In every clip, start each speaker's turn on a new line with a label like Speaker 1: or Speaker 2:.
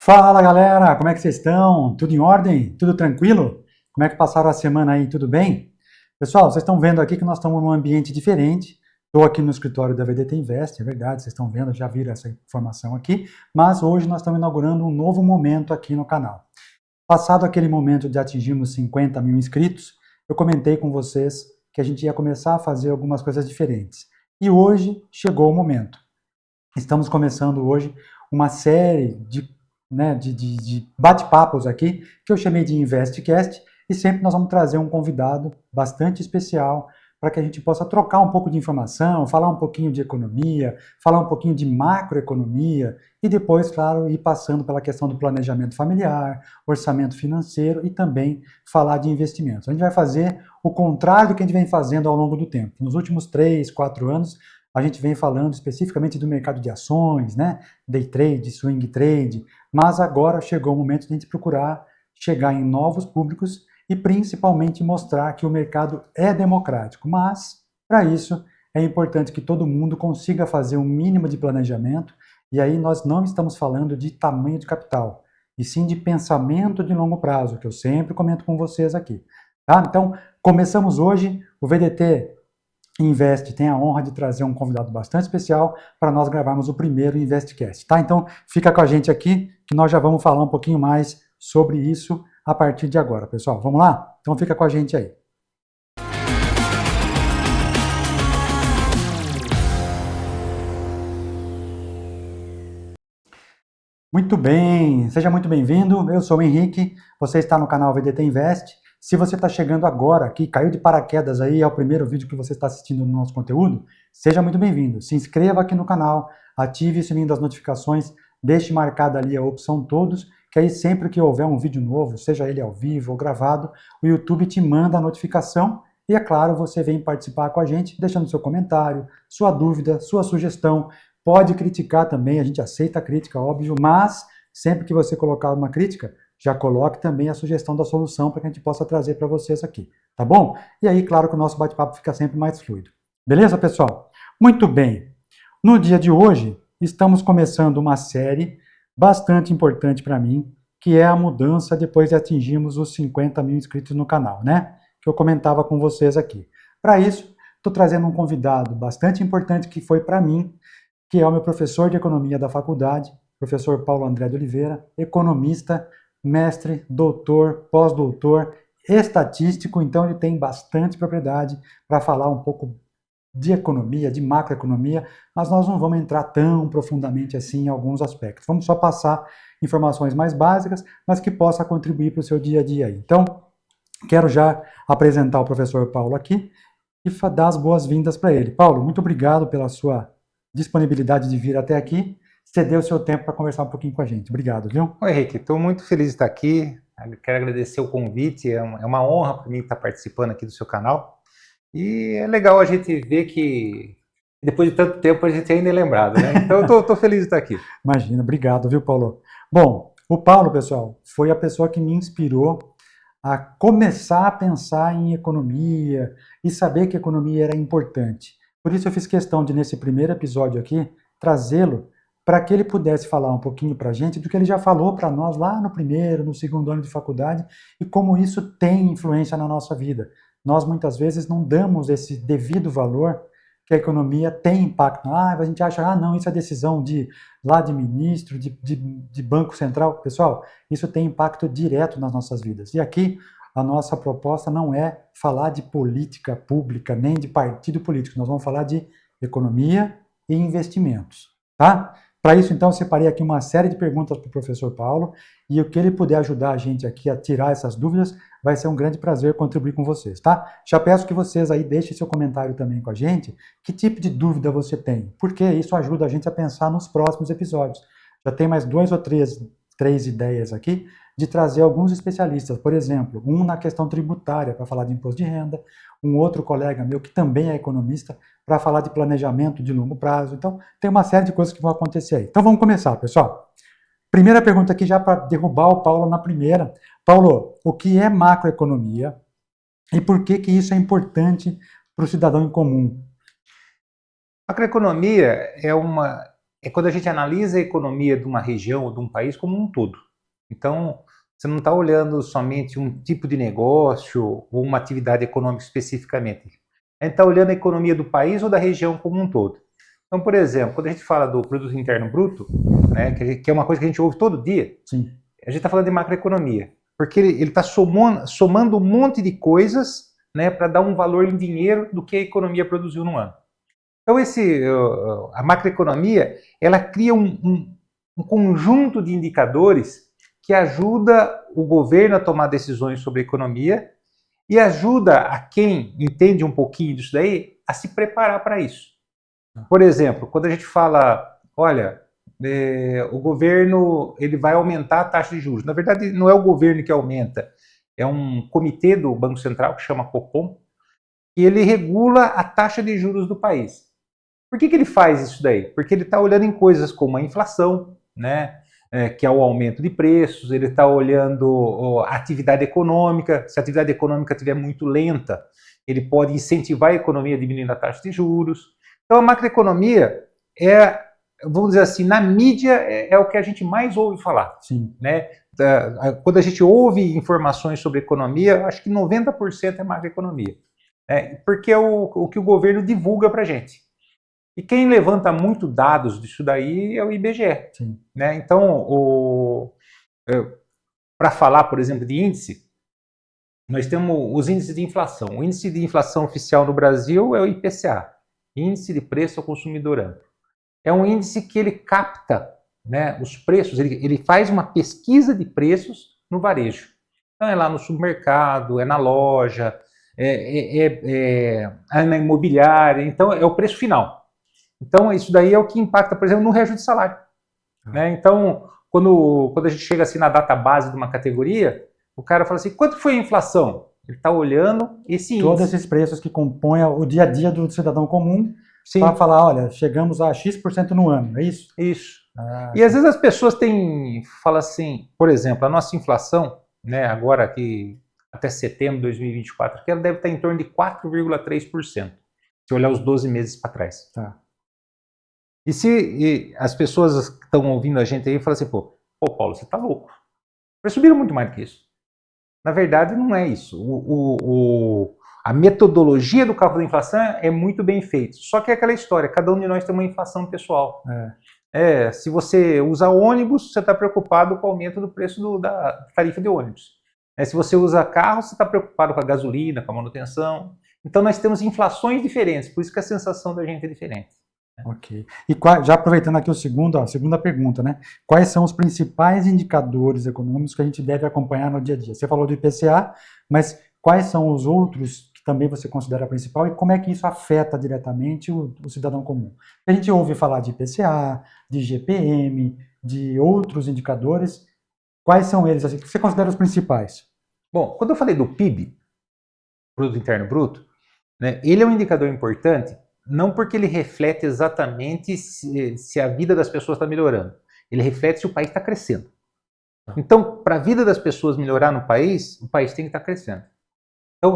Speaker 1: Fala galera, como é que vocês estão? Tudo em ordem? Tudo tranquilo? Como é que passaram a semana aí? Tudo bem? Pessoal, vocês estão vendo aqui que nós estamos num ambiente diferente. Estou aqui no escritório da VDT Invest, é verdade, vocês estão vendo, já viram essa informação aqui, mas hoje nós estamos inaugurando um novo momento aqui no canal. Passado aquele momento de atingirmos 50 mil inscritos, eu comentei com vocês que a gente ia começar a fazer algumas coisas diferentes. E hoje chegou o momento. Estamos começando hoje uma série de bate-papos aqui, que eu chamei de InvestCast, e sempre nós vamos trazer um convidado bastante especial para que a gente possa trocar um pouco de informação, falar um pouquinho de economia, falar um pouquinho de macroeconomia, e depois, claro, ir passando pela questão do planejamento familiar, orçamento financeiro e também falar de investimentos. A gente vai fazer o contrário do que a gente vem fazendo ao longo do tempo. Nos últimos 3, 4 anos, a gente vem falando especificamente do mercado de ações, né? Day trade, swing trade, mas agora chegou o momento de a gente procurar chegar em novos públicos e principalmente mostrar que o mercado é democrático. Mas, para isso, é importante que todo mundo consiga fazer um mínimo de planejamento, e aí nós não estamos falando de tamanho de capital, e sim de pensamento de longo prazo, que eu sempre comento com vocês aqui. Tá? Então, começamos hoje, o VDT Invest tem a honra de trazer um convidado bastante especial para nós gravarmos o primeiro InvestCast, tá? Então, fica com a gente aqui, que nós já vamos falar um pouquinho mais sobre isso a partir de agora, pessoal. Vamos lá? Então, fica com a gente aí. Muito bem, seja muito bem-vindo. Eu sou o Henrique, você está no canal VDT Invest. Se você está chegando agora aqui, caiu de paraquedas aí, é o primeiro vídeo que você está assistindo no nosso conteúdo, seja muito bem-vindo. Se inscreva aqui no canal, ative o sininho das notificações, deixe marcada ali a opção todos, que aí sempre que houver um vídeo novo, seja ele ao vivo ou gravado, o YouTube te manda a notificação e, é claro, você vem participar com a gente, deixando seu comentário, sua dúvida, sua sugestão. Pode criticar também, a gente aceita a crítica, óbvio, mas sempre que você colocar uma crítica, já coloque também a sugestão da solução para que a gente possa trazer para vocês aqui, tá bom? E aí, claro que o nosso bate-papo fica sempre mais fluido. Beleza, pessoal? Muito bem. No dia de hoje, estamos começando uma série bastante importante para mim, que é a mudança depois de atingirmos os 50 mil inscritos no canal, né? Que eu comentava com vocês aqui. Para isso, estou trazendo um convidado bastante importante que foi para mim, que é o meu professor de economia da faculdade, professor Paulo André de Oliveira, economista, mestre, doutor, pós-doutor, estatístico, então ele tem bastante propriedade para falar um pouco de economia, de macroeconomia, mas nós não vamos entrar tão profundamente assim em alguns aspectos. Vamos só passar informações mais básicas, mas que possa contribuir para o seu dia a dia aí. Então, quero já apresentar o professor Paulo aqui e dar as boas-vindas para ele. Paulo, muito obrigado pela sua disponibilidade de vir até aqui, ceder o seu tempo para conversar um pouquinho com a gente. Obrigado, viu?
Speaker 2: Oi, Henrique, estou muito feliz de estar aqui. Quero agradecer o convite, é uma honra para mim estar participando aqui do seu canal. E é legal a gente ver que depois de tanto tempo a gente ainda é lembrado, né? Então eu estou feliz de estar aqui.
Speaker 1: Imagina, obrigado, viu, Paulo? Bom, o Paulo, pessoal, foi a pessoa que me inspirou a começar a pensar em economia e saber que a economia era importante. Por isso eu fiz questão de, nesse primeiro episódio aqui, trazê-lo para que ele pudesse falar um pouquinho para a gente do que ele já falou para nós lá no primeiro, no segundo ano de faculdade e como isso tem influência na nossa vida. Nós muitas vezes não damos esse devido valor que a economia tem impacto. A gente acha, não, isso é decisão de ministro, de Banco Central. Pessoal, isso tem impacto direto nas nossas vidas. E aqui, a nossa proposta não é falar de política pública, nem de partido político. Nós vamos falar de economia e investimentos, tá? Para isso, então, eu separei aqui uma série de perguntas para o professor Paulo, e o que ele puder ajudar a gente aqui a tirar essas dúvidas, vai ser um grande prazer contribuir com vocês, tá? Já peço que vocês aí deixem seu comentário também com a gente, que tipo de dúvida você tem, porque isso ajuda a gente a pensar nos próximos episódios. Já tem mais 2 ou 3 ideias aqui de trazer alguns especialistas, por exemplo, um na questão tributária, para falar de imposto de renda, um outro colega meu que também é economista, para falar de planejamento de longo prazo. Então, tem uma série de coisas que vão acontecer aí. Então, vamos começar, pessoal. Primeira pergunta aqui, já para derrubar o Paulo na primeira. Paulo, o que é macroeconomia e por que isso é importante para o cidadão em comum?
Speaker 2: Macroeconomia é quando a gente analisa a economia de uma região ou de um país como um todo. Então, você não está olhando somente um tipo de negócio ou uma atividade econômica especificamente. A gente está olhando a economia do país ou da região como um todo. Então, por exemplo, quando a gente fala do produto interno bruto, né, que é uma coisa que a gente ouve todo dia,
Speaker 1: Sim.
Speaker 2: a gente está falando de macroeconomia, porque ele está somando um monte de coisas, né, para dar um valor em dinheiro do que a economia produziu no ano. Então, a macroeconomia, ela cria um conjunto de indicadores que ajuda o governo a tomar decisões sobre a economia e ajuda a quem entende um pouquinho disso daí a se preparar para isso. Por exemplo, quando a gente fala, olha, o governo ele vai aumentar a taxa de juros. Na verdade, não é o governo que aumenta, é um comitê do Banco Central que chama Copom, e ele regula a taxa de juros do país. Por que ele faz isso daí? Porque ele está olhando em coisas como a inflação, né, que é o aumento de preços, ele está olhando a atividade econômica. Se a atividade econômica estiver muito lenta, ele pode incentivar a economia diminuindo a taxa de juros. Então a macroeconomia vamos dizer assim, na mídia é o que a gente mais ouve falar.
Speaker 1: Sim.
Speaker 2: Né? Quando a gente ouve informações sobre economia, acho que 90% é macroeconomia. Porque é o que o governo divulga para a gente. E quem levanta muito dados disso daí é o IBGE.
Speaker 1: Sim.
Speaker 2: Né? Então, para falar, por exemplo, de índice, nós temos os índices de inflação. O índice de inflação oficial no Brasil é o IPCA, Índice de Preço ao Consumidor Amplo. É um índice que ele capta, né, os preços, ele faz uma pesquisa de preços no varejo. Então é lá no supermercado, é na loja, é na imobiliária, então é o preço final. Então, isso daí é o que impacta, por exemplo, no reajuste de salário. Né? Então, quando a gente chega assim na data base de uma categoria, o cara fala assim, quanto foi a inflação? Ele está olhando esse índice.
Speaker 1: Todos esses preços que compõem o dia a dia do cidadão comum, para falar, olha, chegamos a X% no ano, é isso?
Speaker 2: Isso. E às vezes as pessoas falam assim, por exemplo, a nossa inflação, né, agora aqui até setembro de 2024, que ela deve estar em torno de 4,3%, se olhar os 12 meses para trás.
Speaker 1: Tá.
Speaker 2: E as pessoas que estão ouvindo a gente aí falam assim, pô, Paulo, você está louco. Eles subiram muito mais do que isso. Na verdade, não é isso. A metodologia do cálculo da inflação é muito bem feita. Só que é aquela história, cada um de nós tem uma inflação pessoal. Se você usa ônibus, você está preocupado com o aumento do preço da tarifa de ônibus. Se você usa carro, você está preocupado com a gasolina, com a manutenção. Então nós temos inflações diferentes, por isso que a sensação da gente é diferente.
Speaker 1: Ok. E já aproveitando aqui a segunda pergunta, né? Quais são os principais indicadores econômicos que a gente deve acompanhar no dia a dia? Você falou do IPCA, mas quais são os outros que também você considera principal e como é que isso afeta diretamente o cidadão comum? A gente ouve falar de IPCA, de GPM, de outros indicadores. Quais são eles? Assim, que você considera os principais?
Speaker 2: Bom, quando eu falei do PIB, Produto Interno Bruto, né, ele é um indicador importante não porque ele reflete exatamente se a vida das pessoas está melhorando. Ele reflete se o país está crescendo. Então, para a vida das pessoas melhorar no país, o país tem que estar crescendo. Então,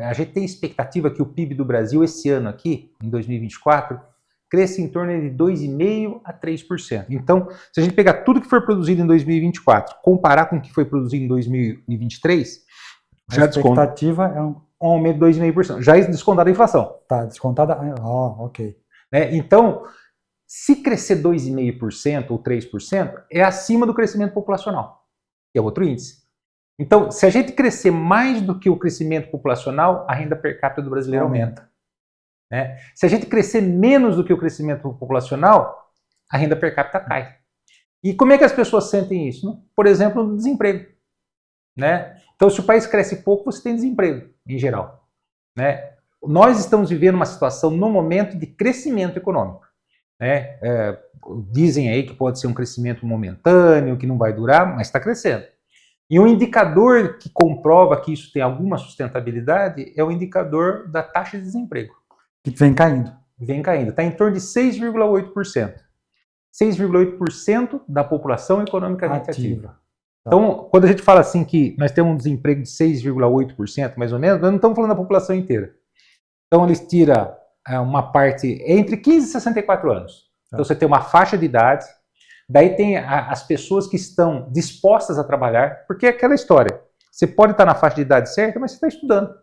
Speaker 2: a gente tem expectativa que o PIB do Brasil esse ano aqui, em 2024, cresça em torno de 2,5% a 3%. Então, se a gente pegar tudo que foi produzido em 2024, comparar com o que foi produzido em 2023,
Speaker 1: a expectativa é um
Speaker 2: aumento de 2,5%. Já é descontada a inflação.
Speaker 1: Tá, descontada. Ok.
Speaker 2: Então, se crescer 2,5% ou 3%, é acima do crescimento populacional, que é outro índice. Então, se a gente crescer mais do que o crescimento populacional, a renda per capita do brasileiro aumenta. Né? Se a gente crescer menos do que o crescimento populacional, a renda per capita cai. E como é que as pessoas sentem isso? Por exemplo, no desemprego. Né? Então, se o país cresce pouco, você tem desemprego, em geral. Né? Nós estamos vivendo uma situação, no momento, de crescimento econômico. Né? Dizem aí que pode ser um crescimento momentâneo, que não vai durar, mas está crescendo. E um indicador que comprova que isso tem alguma sustentabilidade é o indicador da taxa de desemprego.
Speaker 1: Que vem caindo.
Speaker 2: Vem caindo. Está em torno de 6,8%. 6,8% da população economicamente ativa. Então, quando a gente fala assim que nós temos um desemprego de 6,8%, mais ou menos, nós não estamos falando da população inteira. Então, eles tiram uma parte entre 15 e 64 anos. Então você tem uma faixa de idade, daí tem as pessoas que estão dispostas a trabalhar, porque é aquela história, você pode estar na faixa de idade certa, mas você está estudando.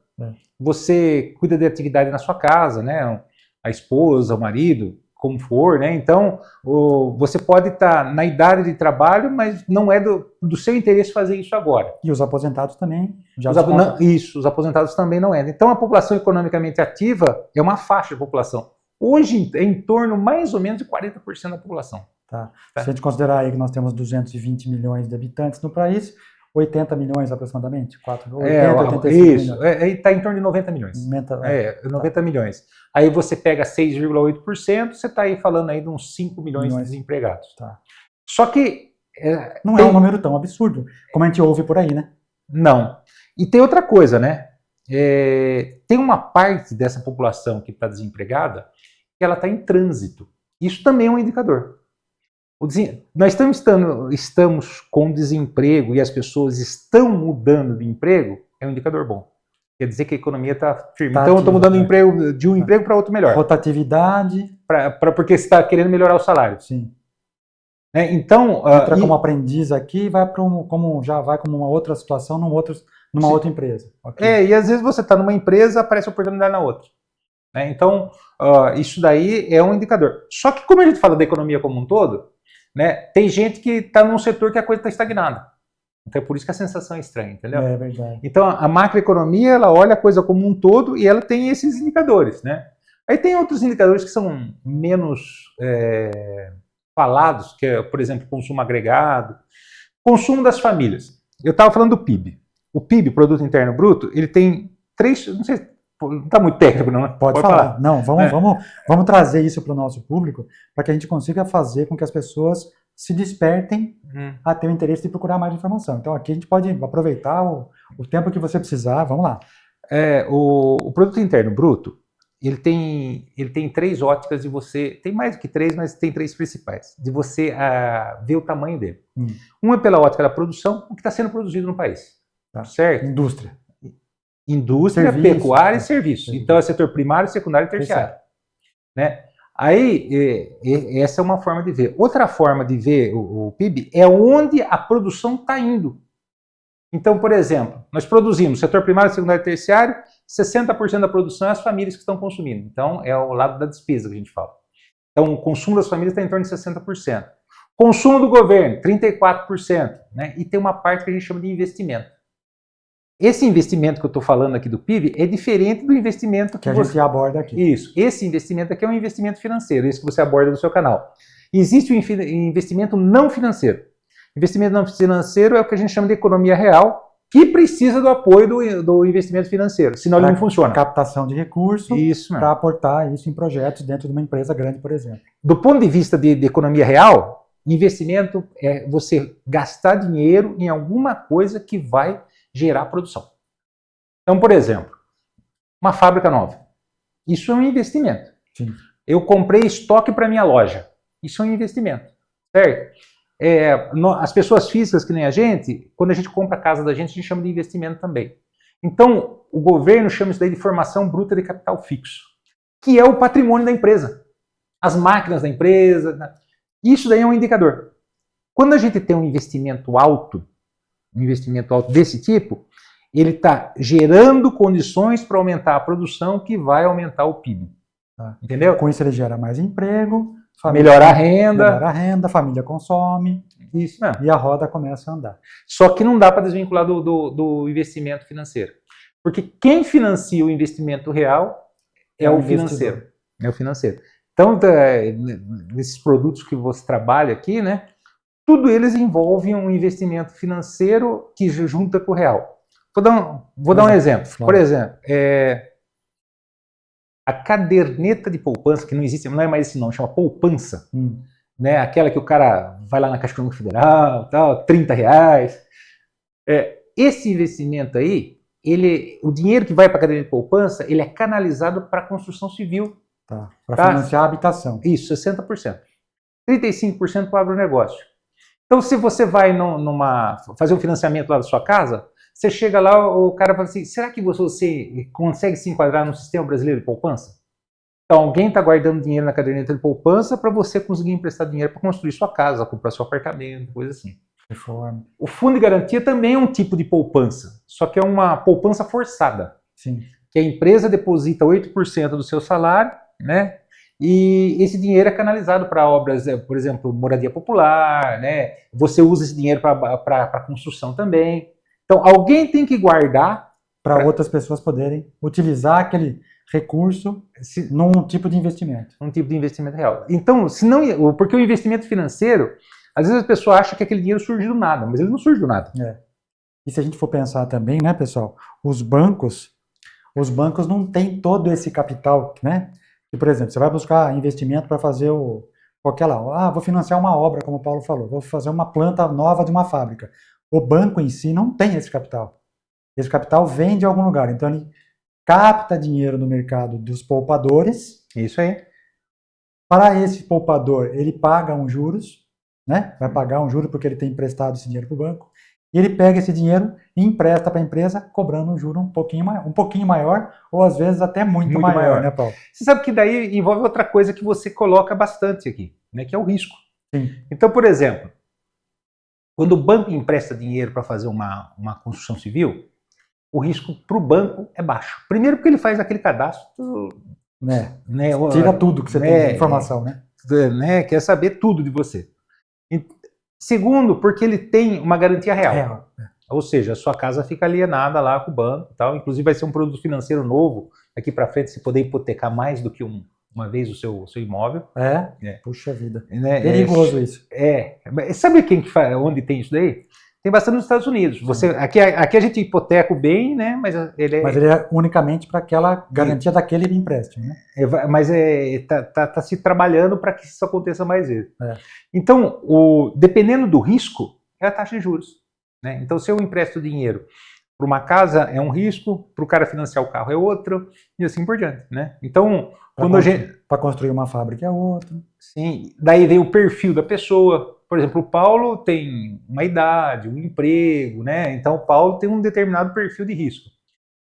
Speaker 2: Você cuida de atividade na sua casa, né? A esposa, o marido, como for, né? Então, você pode estar na idade de trabalho, mas não é do seu interesse fazer isso agora.
Speaker 1: E os aposentados também já
Speaker 2: Isso, os aposentados também não é. Então, a população economicamente ativa é uma faixa de população. Hoje, é em torno mais ou menos de 40% da população.
Speaker 1: Tá. Se a gente considerar aí que nós temos 220 milhões de habitantes no país, 80 milhões aproximadamente? 85
Speaker 2: isso,
Speaker 1: milhões.
Speaker 2: Está em torno de 90 milhões. 90 milhões. Aí você pega 6,8%, você está aí falando aí de uns 5 milhões de desempregados.
Speaker 1: Tá.
Speaker 2: Só que...
Speaker 1: não é um número tão absurdo, como a gente ouve por aí, né?
Speaker 2: Não. E tem outra coisa, né? Tem uma parte dessa população que está desempregada que ela está em trânsito. Isso também é um indicador. Nós estamos com desemprego e as pessoas estão mudando de emprego, é um indicador bom. Quer dizer que a economia está firme. Então, eu estou mudando de um emprego para outro melhor.
Speaker 1: Rotatividade.
Speaker 2: Porque você está querendo melhorar o salário.
Speaker 1: Sim.
Speaker 2: Então,
Speaker 1: entra como aprendiz aqui e já vai como uma outra situação numa outra empresa.
Speaker 2: Okay. E às vezes você está numa empresa, aparece oportunidade na outra. Então, isso daí é um indicador. Só que como a gente fala da economia como um todo, né, tem gente que está num setor que a coisa está estagnada. Então é por isso que a sensação é estranha, entendeu?
Speaker 1: É verdade.
Speaker 2: Então a macroeconomia, ela olha a coisa como um todo e ela tem esses indicadores, né? Aí tem outros indicadores que são menos falados, que é, por exemplo, consumo agregado, consumo das famílias. Eu estava falando do PIB. O PIB, Produto Interno Bruto, ele tem 3, não sei, não está muito técnico não, né?
Speaker 1: Pode falar. Não, vamos trazer isso para o nosso público, para que a gente consiga fazer com que as pessoas se despertem a ter o interesse de procurar mais informação. Então aqui a gente pode aproveitar o tempo que você precisar, vamos lá.
Speaker 2: O Produto Interno Bruto, ele tem 3 óticas de você, tem mais do que 3, mas tem 3 principais, de você ver o tamanho dele. Uma é pela ótica da produção, o que está sendo produzido no país. Tá. Certo? Indústria, serviço, pecuária e serviço. Então é setor primário, secundário e terciário. Né? Aí, essa é uma forma de ver. Outra forma de ver o PIB é onde a produção está indo. Então, por exemplo, nós produzimos setor primário, secundário e terciário, 60% da produção é as famílias que estão consumindo. Então, é o lado da despesa que a gente fala. Então, o consumo das famílias está em torno de 60%. Consumo do governo, 34%. Né? E tem uma parte que a gente chama de investimento. Esse investimento que eu estou falando aqui do PIB é diferente do investimento que
Speaker 1: a gente aborda aqui.
Speaker 2: Isso. Esse investimento aqui é um investimento financeiro, esse que você aborda no seu canal. Existe o investimento não financeiro. Investimento não financeiro é o que a gente chama de economia real, que precisa do apoio do investimento financeiro, senão ele não funciona.
Speaker 1: Captação de recursos para aportar isso em projetos dentro de uma empresa grande, por exemplo.
Speaker 2: Do ponto de vista de economia real, investimento é você gastar dinheiro em alguma coisa que vai gerar produção. Então, por exemplo, uma fábrica nova. Isso é um investimento.
Speaker 1: Sim.
Speaker 2: Eu comprei estoque para minha loja. Isso é um investimento. Certo? As pessoas físicas, que nem a gente, quando a gente compra a casa da gente, a gente chama de investimento também. Então, o governo chama isso daí de formação bruta de capital fixo, que é o patrimônio da empresa. As máquinas da empresa. Isso daí é um indicador. Quando a gente tem um investimento alto desse tipo, ele está gerando condições para aumentar a produção, que vai aumentar o PIB. Entendeu?
Speaker 1: Com isso ele gera mais emprego,
Speaker 2: melhora a renda,
Speaker 1: a família consome,
Speaker 2: isso mesmo.
Speaker 1: E a roda começa a andar.
Speaker 2: Só que não dá para desvincular do investimento financeiro. Porque quem financia o investimento real é o financeiro. É o financeiro. Então, nesses produtos que você trabalha aqui, né? Tudo eles envolvem um investimento financeiro que junta com o real. Vou dar um exemplo. Por exemplo, a caderneta de poupança, que não existe, não é mais esse nome, chama poupança. Né? Aquela que o cara vai lá na Caixa Econômica Federal, tal, R$30. Esse investimento aí, o dinheiro que vai para a caderneta de poupança, ele é canalizado para a construção civil.
Speaker 1: Para financiar a habitação.
Speaker 2: Isso, 60%. 35% para o agronegócio. Então, se você vai fazer um financiamento lá da sua casa, você chega lá, o cara fala assim, será que você consegue se enquadrar no sistema brasileiro de poupança? Então, alguém está guardando dinheiro na caderneta de poupança para você conseguir emprestar dinheiro para construir sua casa, comprar seu apartamento, coisa assim.
Speaker 1: Reforma.
Speaker 2: O fundo de garantia também é um tipo de poupança, só que é uma poupança forçada.
Speaker 1: Sim.
Speaker 2: Que a empresa deposita 8% do seu salário, né? E esse dinheiro é canalizado para obras, por exemplo, moradia popular, né? Você usa esse dinheiro para construção também. Então, alguém tem que guardar
Speaker 1: para outras pessoas poderem utilizar aquele recurso num tipo de investimento.
Speaker 2: Um tipo de investimento real. Então, se não, porque o investimento financeiro, às vezes a pessoa acha que aquele dinheiro surge do nada, mas ele não surge do nada.
Speaker 1: E se a gente for pensar também, né, pessoal, os bancos não têm todo esse capital, né? E, por exemplo, você vai buscar investimento para fazer qualquer lá, vou financiar uma obra, como o Paulo falou, vou fazer uma planta nova de uma fábrica. O banco em si não tem esse capital. Esse capital vem de algum lugar, então ele capta dinheiro no mercado dos poupadores.
Speaker 2: Isso aí.
Speaker 1: Para esse poupador, ele paga uns juros, né? Vai pagar um juro porque ele tem emprestado esse dinheiro para o banco. E ele pega esse dinheiro e empresta para a empresa, cobrando um juro um pouquinho maior, ou às vezes até muito maior, né, Paulo?
Speaker 2: Você sabe que daí envolve outra coisa que você coloca bastante aqui, né? Que é o risco.
Speaker 1: Sim.
Speaker 2: Então, por exemplo, quando o banco empresta dinheiro para fazer uma construção civil, o risco para o banco é baixo. Primeiro porque ele faz aquele cadastro...
Speaker 1: Né? Tira tudo que você tem de informação, né?
Speaker 2: Quer saber tudo de você. E, segundo, porque ele tem uma garantia real. Ou seja, a sua casa fica alienada lá com o banco e tal. Inclusive vai ser um produto financeiro novo daqui para frente, você poder hipotecar mais do que uma vez o seu imóvel.
Speaker 1: Puxa vida. Perigoso isso.
Speaker 2: Sabe onde tem isso daí? Tem bastante nos Estados Unidos. Aqui a gente hipoteca o bem, né? Mas ele
Speaker 1: é unicamente para aquela garantia daquele empréstimo, né?
Speaker 2: Mas tá se trabalhando para que isso aconteça mais vezes. Então, dependendo do risco, é a taxa de juros. Né? Então, se eu empresto dinheiro para uma casa, é um risco, para o cara financiar o carro é outro, e assim por diante. Né? Então,
Speaker 1: para construir uma fábrica é outro.
Speaker 2: Sim, daí vem o perfil da pessoa. Por exemplo, o Paulo tem uma idade, um emprego, né? Então o Paulo tem um determinado perfil de risco.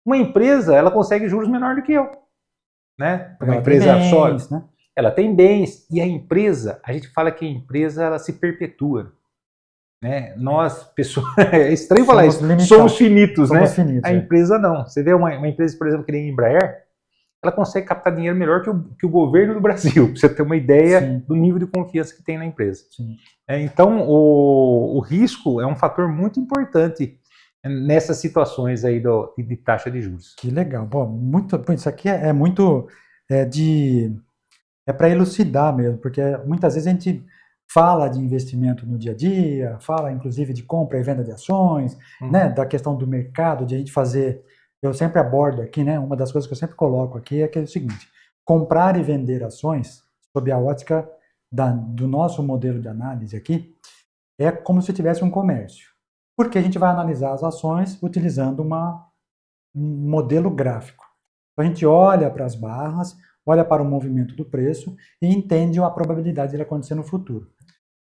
Speaker 2: Uma empresa, ela consegue juros menor do que eu, né?
Speaker 1: Uma empresa sólida, né?
Speaker 2: Ela tem bens, e a empresa, a gente fala que a empresa ela se perpetua, né? Nós, pessoas, é estranho falar isso, somos finitos, né? A empresa não. Você vê uma empresa, por exemplo, que nem a Embraer, ela consegue captar dinheiro melhor que o governo do Brasil, para você ter uma ideia do nível de confiança que tem na empresa. Então, o risco é um fator muito importante nessas situações aí de taxa de juros.
Speaker 1: Que legal. Bom, isso aqui é muito para elucidar mesmo, porque muitas vezes a gente fala de investimento no dia a dia, fala inclusive de compra e venda de ações, né, da questão do mercado, de a gente fazer... Eu sempre abordo aqui, né, uma das coisas que eu sempre coloco aqui é que é o seguinte: comprar e vender ações, sob a ótica do nosso modelo de análise aqui, é como se tivesse um comércio. Porque a gente vai analisar as ações utilizando um modelo gráfico. Então a gente olha para as barras, olha para o movimento do preço e entende a probabilidade de ele acontecer no futuro.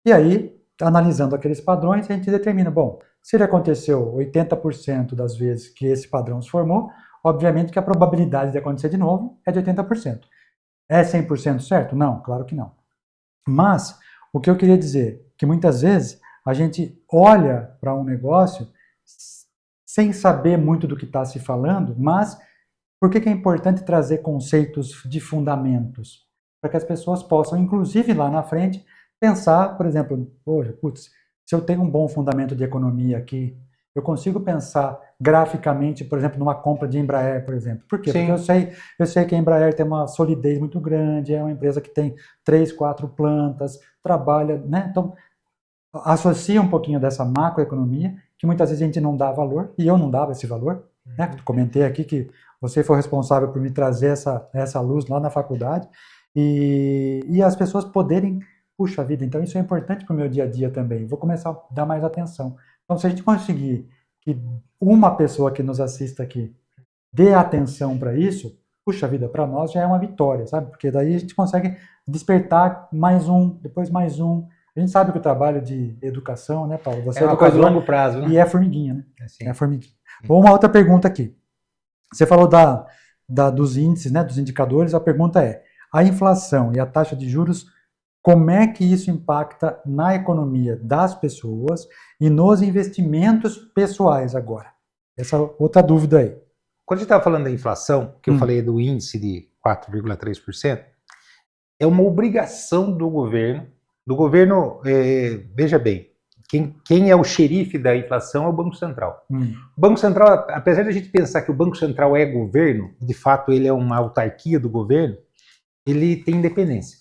Speaker 1: E aí, analisando aqueles padrões, a gente determina, bom, se ele aconteceu 80% das vezes que esse padrão se formou, obviamente que a probabilidade de acontecer de novo é de 80%. É 100% certo? Não, claro que não. Mas, o que eu queria dizer, que muitas vezes a gente olha para um negócio sem saber muito do que está se falando, mas por que é importante trazer conceitos de fundamentos? Para que as pessoas possam, inclusive lá na frente, pensar, por exemplo, se eu tenho um bom fundamento de economia aqui, eu consigo pensar graficamente, por exemplo, numa compra de Embraer, por exemplo. Por quê? Porque eu sei que a Embraer tem uma solidez muito grande, é uma empresa que tem 3, 4 plantas, trabalha, né? Então, associa um pouquinho dessa macroeconomia, que muitas vezes a gente não dá valor, e eu não dava esse valor, né? Comentei aqui que você foi responsável por me trazer essa luz lá na faculdade, e as pessoas poderem... Puxa vida, então isso é importante para o meu dia a dia também. Vou começar a dar mais atenção. Então, se a gente conseguir que uma pessoa que nos assista aqui dê atenção para isso, puxa vida, para nós já é uma vitória, sabe? Porque daí a gente consegue despertar mais um, depois mais um. A gente sabe que o trabalho de educação, né, Paulo?
Speaker 2: Você é uma coisa de longo prazo, né?
Speaker 1: E é formiguinha, né? É formiguinha. Bom, uma outra pergunta aqui. Você falou dos índices, né, dos indicadores. A pergunta é: a inflação e a taxa de juros, como é que isso impacta na economia das pessoas e nos investimentos pessoais agora? Essa outra dúvida aí.
Speaker 2: Quando a gente estava falando da inflação, que eu falei do índice de 4,3%, é uma obrigação do governo. Veja bem, quem é o xerife da inflação é o Banco Central. O Banco Central, apesar de a gente pensar que o Banco Central é governo, de fato ele é uma autarquia do governo, ele tem independência.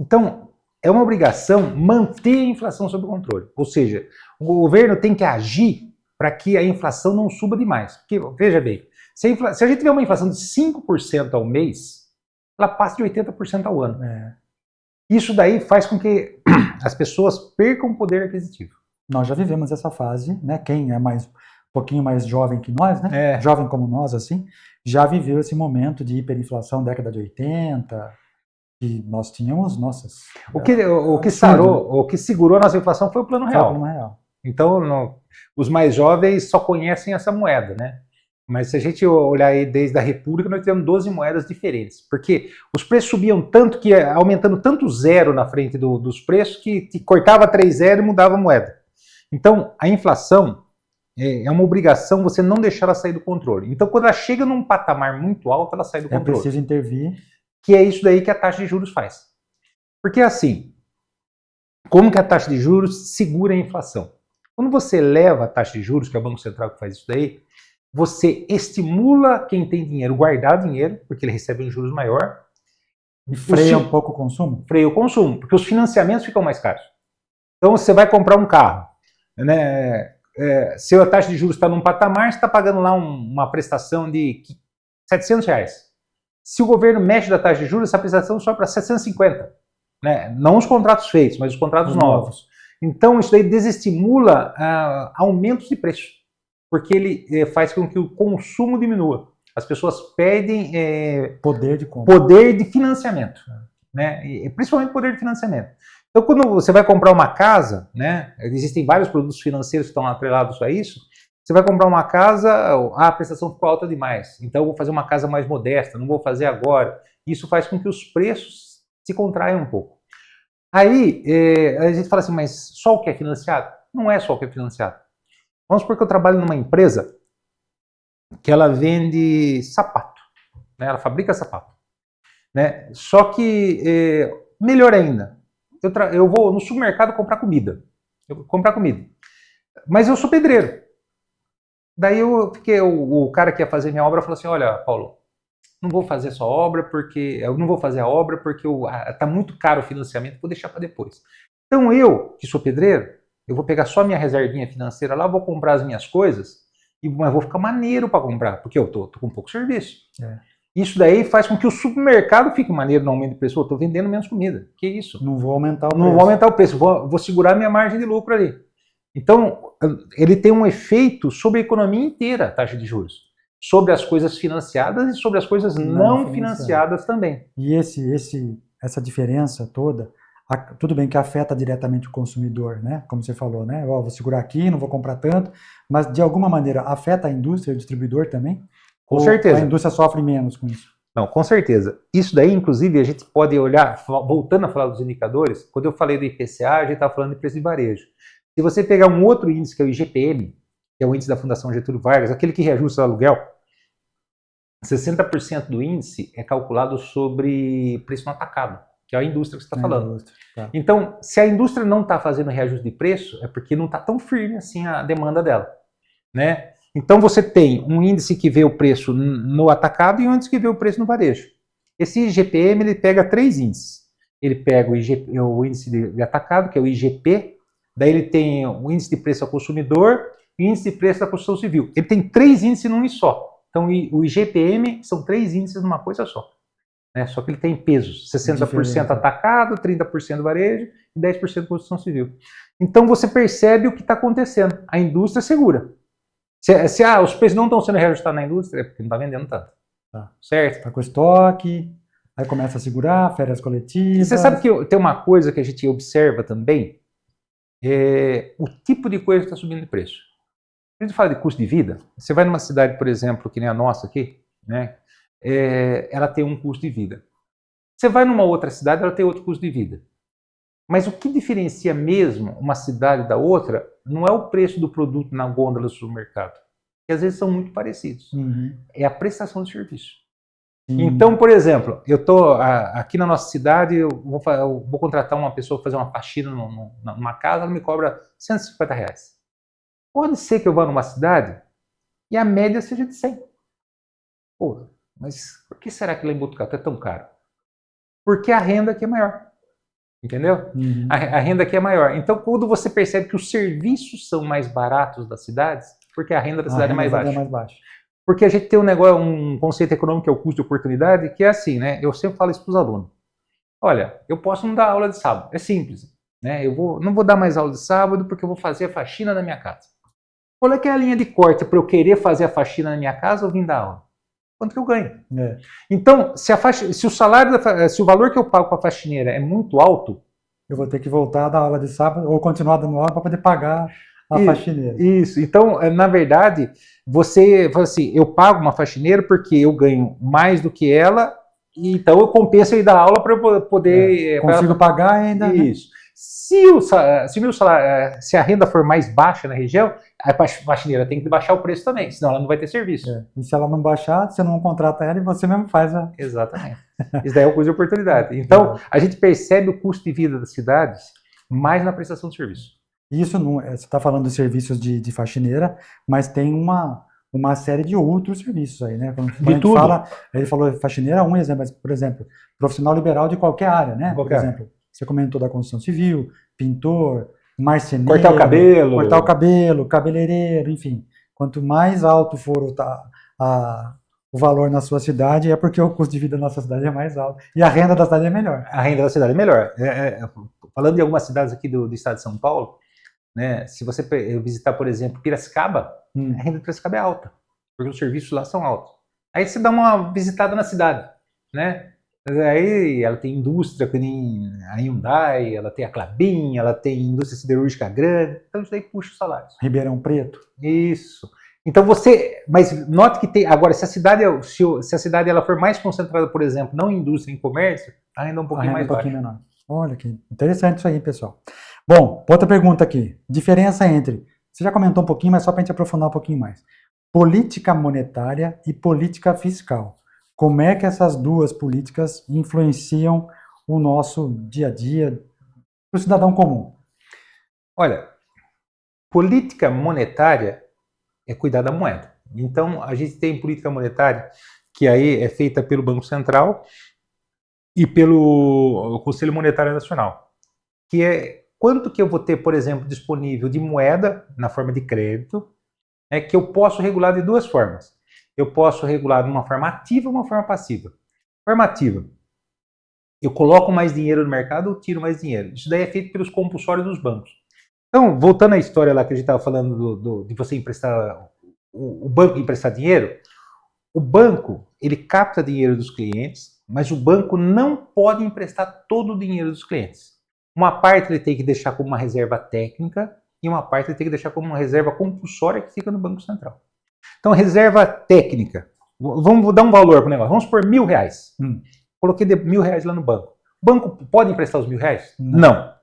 Speaker 2: Então, é uma obrigação manter a inflação sob controle. Ou seja, o governo tem que agir para que a inflação não suba demais. Porque, veja bem, se a gente tiver uma inflação de 5% ao mês, ela passa de 80% ao ano. Isso daí faz com que as pessoas percam o poder aquisitivo.
Speaker 1: Nós já vivemos essa fase, né? Quem é um pouquinho mais jovem que nós, né? Jovem como nós, assim, já viveu esse momento de hiperinflação década de 80, e nós tínhamos,
Speaker 2: o que segurou a nossa inflação foi o Plano Real. Então, os mais jovens só conhecem essa moeda, né? Mas se a gente olhar aí desde a República, nós tivemos 12 moedas diferentes. Porque os preços subiam tanto, que aumentando tanto zero na frente dos preços, que cortava 3 zero e mudava a moeda. Então, a inflação é uma obrigação você não deixar ela sair do controle. Então, quando ela chega num patamar muito alto, ela sai do controle.
Speaker 1: É preciso intervir.
Speaker 2: Que é isso daí que a taxa de juros faz. Porque assim, como que a taxa de juros segura a inflação? Quando você eleva a taxa de juros, que é o Banco Central que faz isso daí, você estimula quem tem dinheiro guardar dinheiro, porque ele recebe um juros maior.
Speaker 1: E freia um pouco o consumo?
Speaker 2: Freia o consumo, porque os financiamentos ficam mais caros. Então você vai comprar um carro, né? Se a taxa de juros está num patamar, você está pagando lá uma prestação de R$700. Se o governo mexe da taxa de juros, essa prestação sobe para 750. Né? Não os contratos feitos, mas os contratos novos. Então, isso daí desestimula aumentos de preço, porque ele faz com que o consumo diminua. As pessoas perdem
Speaker 1: poder de compra.
Speaker 2: Poder de financiamento, né? E, principalmente poder de financiamento. Então, quando você vai comprar uma casa, né? Existem vários produtos financeiros que estão atrelados a isso. Você vai comprar uma casa, a prestação ficou alta demais, então eu vou fazer uma casa mais modesta, não vou fazer agora. Isso faz com que os preços se contraiam um pouco. Aí, a gente fala assim, mas só o que é financiado? Não é só o que é financiado. Vamos supor que eu trabalho numa empresa que ela vende sapato, né? Ela fabrica sapato. Né? Só que, melhor ainda, eu vou no supermercado comprar comida. Mas eu sou pedreiro. Daí o cara que ia fazer minha obra falou assim, olha, Paulo, não vou fazer essa obra porque tá muito caro o financiamento, vou deixar para depois. Então eu, que sou pedreiro, eu vou pegar só a minha reservinha financeira lá, vou comprar as minhas coisas, mas vou ficar maneiro para comprar, porque eu tô com pouco serviço. Isso daí faz com que o supermercado fique maneiro no aumento de preço. Eu estou vendendo menos comida. Que isso?
Speaker 1: Não vou aumentar o preço.
Speaker 2: Não vou aumentar o preço, vou segurar minha margem de lucro ali. Então, ele tem um efeito sobre a economia inteira, a taxa de juros. Sobre as coisas financiadas e sobre as coisas não financiadas também.
Speaker 1: E essa diferença toda, tudo bem que afeta diretamente o consumidor, né? Como você falou, né? Vou segurar aqui, não vou comprar tanto, mas de alguma maneira afeta a indústria, o distribuidor também?
Speaker 2: Com certeza.
Speaker 1: A indústria sofre menos com isso?
Speaker 2: Não, com certeza. Isso daí, inclusive, a gente pode olhar, voltando a falar dos indicadores, quando eu falei do IPCA, a gente estava falando de preço de varejo. Se você pegar um outro índice, que é o IGPM, que é o índice da Fundação Getúlio Vargas, aquele que reajusta o aluguel, 60% do índice é calculado sobre preço no atacado, que é a indústria que você está falando. Tá. Então, se a indústria não está fazendo reajuste de preço, é porque não está tão firme assim a demanda dela. Né? Então, você tem um índice que vê o preço no atacado e um índice que vê o preço no varejo. Esse IGPM, ele pega 3 índices. Ele pega o índice de atacado, que é o IGP, daí ele tem o índice de preço ao consumidor e o índice de preço da construção civil. Ele tem 3 índices num só. Então, o IGPM são 3 índices numa coisa só. Né? Só que ele tem pesos, 60% atacado, 30% varejo e 10% construção civil. Então, você percebe o que está acontecendo. A indústria segura. Se os preços não estão sendo reajustados na indústria, é porque não está vendendo tanto.
Speaker 1: Tá.
Speaker 2: Certo?
Speaker 1: Está com estoque, aí começa a segurar, férias coletivas.
Speaker 2: E você sabe que tem uma coisa que a gente observa também, o tipo de coisa que está subindo de preço. A gente fala de custo de vida, você vai numa cidade, por exemplo, que nem a nossa aqui, né? Ela tem um custo de vida. Você vai numa outra cidade, ela tem outro custo de vida. Mas o que diferencia mesmo uma cidade da outra não é o preço do produto na gôndola do supermercado, que às vezes são muito parecidos. É a prestação de serviço. Então, por exemplo, eu estou aqui na nossa cidade, eu vou contratar uma pessoa para fazer uma faxina numa casa, ela me cobra R$150. Pode ser que eu vá numa cidade e a média seja de 100. Pô, mas por que será que lá em Botucatu é tão caro? Porque a renda aqui é maior. Entendeu? A renda aqui é maior. Então, quando você percebe que os serviços são mais baratos das cidades, porque a renda da cidade é mais baixa. Porque a gente tem um conceito econômico que é o custo de oportunidade, que é assim, né? Eu sempre falo isso para os alunos. Olha, eu posso não dar aula de sábado. É simples. Né? Não vou dar mais aula de sábado porque eu vou fazer a faxina na minha casa. Qual é que é a linha de corte para eu querer fazer a faxina na minha casa ou vir dar aula? Quanto que eu ganho? Então, se o valor que eu pago para a faxineira é muito alto,
Speaker 1: eu vou ter que voltar a dar aula de sábado ou continuar dando aula para poder pagar a faxineira.
Speaker 2: Isso. Então, na verdade, você fala assim, eu pago uma faxineira porque eu ganho mais do que ela, então eu compenso ir dar aula para eu poder...
Speaker 1: consigo pagar ainda.
Speaker 2: Isso. Né? Se a renda for mais baixa na região, a faxineira tem que baixar o preço também, senão ela não vai ter serviço.
Speaker 1: E se ela não baixar, você não contrata ela e você mesmo faz a...
Speaker 2: Exatamente. Isso daí é o custo de oportunidade. Então, a gente percebe o custo de vida das cidades mais na prestação de serviço.
Speaker 1: Isso, você está falando de serviços de faxineira, mas tem uma série de outros serviços aí, né? Quando
Speaker 2: de tudo.
Speaker 1: Ele falou faxineira, um exemplo, mas, por exemplo, profissional liberal de qualquer área, né? Por exemplo, você comentou da construção civil, pintor, marceneiro,
Speaker 2: cortar o
Speaker 1: cabelo, cabeleireiro, enfim. Quanto mais alto for o valor na sua cidade, é porque o custo de vida da nossa cidade é mais alto. E a renda da cidade é melhor.
Speaker 2: A renda da cidade é melhor. Falando de algumas cidades aqui do estado de São Paulo, né, se você visitar, por exemplo, Piracicaba, a renda de Piracicaba é alta, porque os serviços lá são altos. Aí você dá uma visitada na cidade, né? Aí ela tem indústria, que nem a Hyundai, ela tem a Klabin, ela tem indústria siderúrgica grande, então isso daí puxa os salários.
Speaker 1: Ribeirão Preto.
Speaker 2: Isso. Então mas note que tem, agora se a cidade ela for mais concentrada, por exemplo, não em indústria, em comércio, a renda é um pouquinho mais baixa.
Speaker 1: Menor. Olha que interessante isso aí, pessoal. Bom, outra pergunta aqui. Diferença entre, você já comentou um pouquinho, mas só para a gente aprofundar um pouquinho mais. Política monetária e política fiscal. Como é que essas duas políticas influenciam o nosso dia a dia para o cidadão comum?
Speaker 2: Olha, política monetária é cuidar da moeda. Então, a gente tem política monetária que aí é feita pelo Banco Central e pelo Conselho Monetário Nacional, que é quanto que eu vou ter, por exemplo, disponível de moeda na forma de crédito, que eu posso regular de duas formas. Eu posso regular de uma forma ativa ou uma forma passiva. Forma ativa. Eu coloco mais dinheiro no mercado ou tiro mais dinheiro. Isso daí é feito pelos compulsórios dos bancos. Então, voltando à história lá que a gente estava falando de você emprestar, o banco emprestar dinheiro, o banco, ele capta dinheiro dos clientes, mas o banco não pode emprestar todo o dinheiro dos clientes. Uma parte ele tem que deixar como uma reserva técnica e uma parte ele tem que deixar como uma reserva compulsória que fica no Banco Central. Então, reserva técnica. Vamos dar um valor para o negócio. Vamos por R$1.000. Coloquei R$1.000 lá no banco. O banco pode emprestar os R$1.000? Não.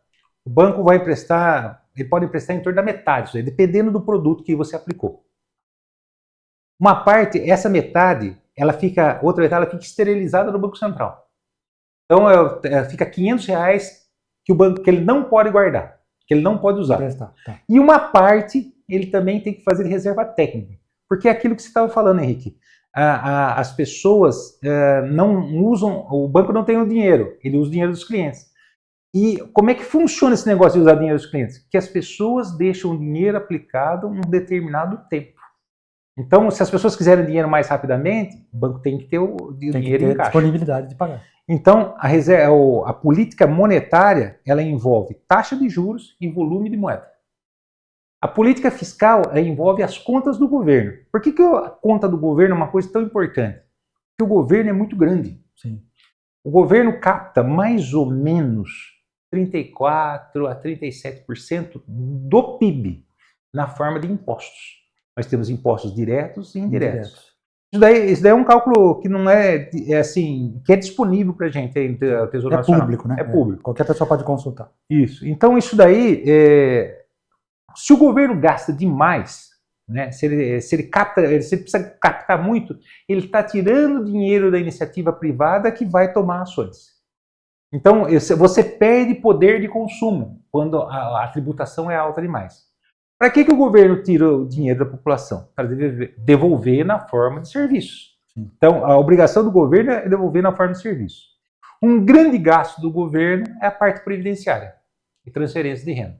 Speaker 2: O banco vai emprestar, ele pode emprestar em torno da metade, dependendo do produto que você aplicou. Uma parte, essa metade, outra metade, ela fica esterilizada no Banco Central. Então, fica R$500 que ele não pode guardar, que ele não pode usar.
Speaker 1: Tá.
Speaker 2: E uma parte, ele também tem que fazer reserva técnica. Porque é aquilo que você estava falando, Henrique. As pessoas não usam, o banco não tem o dinheiro, ele usa o dinheiro dos clientes. E como é que funciona esse negócio de usar dinheiro dos clientes? Que as pessoas deixam o dinheiro aplicado um determinado tempo. Então, se as pessoas quiserem dinheiro mais rapidamente, o banco tem que ter o dinheiro em caixa.
Speaker 1: Disponibilidade de pagar.
Speaker 2: Então, a política monetária, ela envolve taxa de juros e volume de moeda. A política fiscal envolve as contas do governo. Por que a conta do governo é uma coisa tão importante? Porque o governo é muito grande.
Speaker 1: Sim.
Speaker 2: O governo capta mais ou menos 34% a 37% do PIB na forma de impostos. Nós temos impostos diretos e indiretos. Isso daí é um cálculo que não assim, que é disponível para a gente aí no Tesouro Nacional.
Speaker 1: Público, né?
Speaker 2: É público.
Speaker 1: Qualquer pessoa pode consultar.
Speaker 2: Isso. Então, isso daí, se o governo gasta demais, né, se ele precisa captar muito, ele está tirando dinheiro da iniciativa privada que vai tomar ações. Então, você perde poder de consumo quando a tributação é alta demais. Para que o governo tira o dinheiro da população? Para devolver na forma de serviço. Então, a obrigação do governo é devolver na forma de serviço. Um grande gasto do governo é a parte previdenciária e transferência de renda.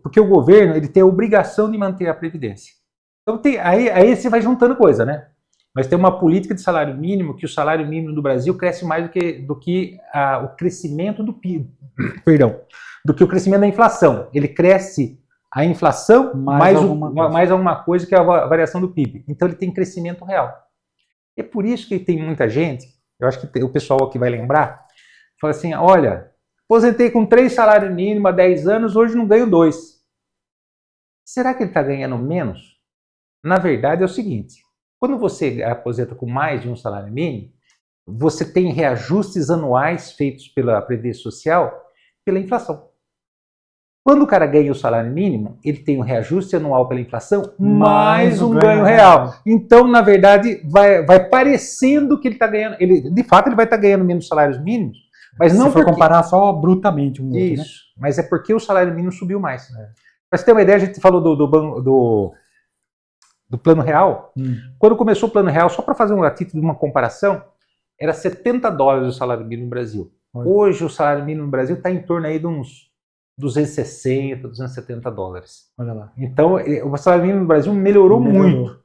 Speaker 2: Porque o governo ele tem a obrigação de manter a previdência. Então, aí você vai juntando coisa, né? Nós temos uma política de salário mínimo, que o salário mínimo do Brasil cresce mais do que o crescimento do PIB. Perdão. Do que o crescimento da inflação. Ele cresce a inflação mais alguma coisa que a variação do PIB. Então ele tem crescimento real. É por isso que tem muita gente, eu acho que o pessoal aqui vai lembrar, fala assim, olha, aposentei com 3 salários mínimos há 10 anos, hoje não ganho 2. Será que ele está ganhando menos? Na verdade é o seguinte, quando você aposenta com mais de um salário mínimo, você tem reajustes anuais feitos pela Previdência Social pela inflação. Quando o cara ganha o salário mínimo, ele tem um reajuste anual pela inflação mais um ganho real. Então, na verdade, vai parecendo que ele está ganhando. De fato, ele vai estar ganhando menos salários mínimos, mas não
Speaker 1: se for comparar só brutamente um outro,
Speaker 2: isso,
Speaker 1: né?
Speaker 2: Mas é porque o salário mínimo subiu mais. Para você ter uma ideia, a gente falou do Plano Real. Quando começou o Plano Real, só para fazer a título de uma comparação, era $70 o salário mínimo no Brasil. Hoje, o salário mínimo no Brasil está em torno aí de uns $260, $270.
Speaker 1: Olha lá.
Speaker 2: Então, o salário mínimo no Brasil melhorou muito.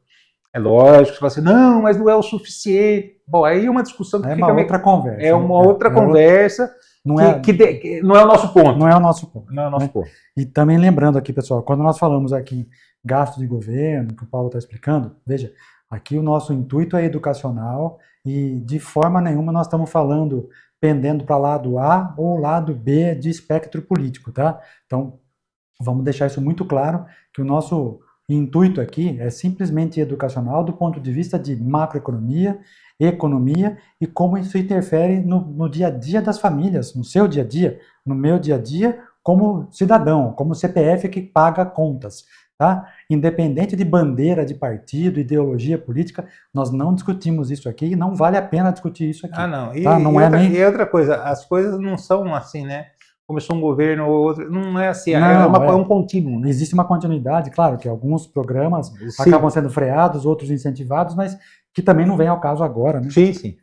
Speaker 2: É lógico, você fala assim, não, mas não é o suficiente. Bom, aí é uma discussão que fica
Speaker 1: outra conversa.
Speaker 2: É uma outra conversa que não é o nosso ponto.
Speaker 1: Não é o nosso ponto.
Speaker 2: Não é o nosso ponto.
Speaker 1: E também lembrando aqui, pessoal, quando nós falamos aqui gasto de governo, que o Paulo está explicando, veja, aqui o nosso intuito é educacional e de forma nenhuma nós estamos falando pendendo para lado A ou lado B de espectro político, tá? Então, vamos deixar isso muito claro, que o nosso intuito aqui é simplesmente educacional do ponto de vista de macroeconomia, economia e como isso interfere no dia a dia das famílias, no seu dia a dia, no meu dia a dia, como cidadão, como CPF que paga contas. Tá? Independente de bandeira, de partido, ideologia política, nós não discutimos isso aqui e não vale a pena discutir isso aqui.
Speaker 2: Não.
Speaker 1: Tá?
Speaker 2: E outra coisa, as coisas não são assim, né? Começou um governo ou outro, não é assim, é um contínuo. Né?
Speaker 1: Existe uma continuidade, claro, que alguns programas acabam sendo freados, outros incentivados, mas que também não vem ao caso agora. Né?
Speaker 2: Sim.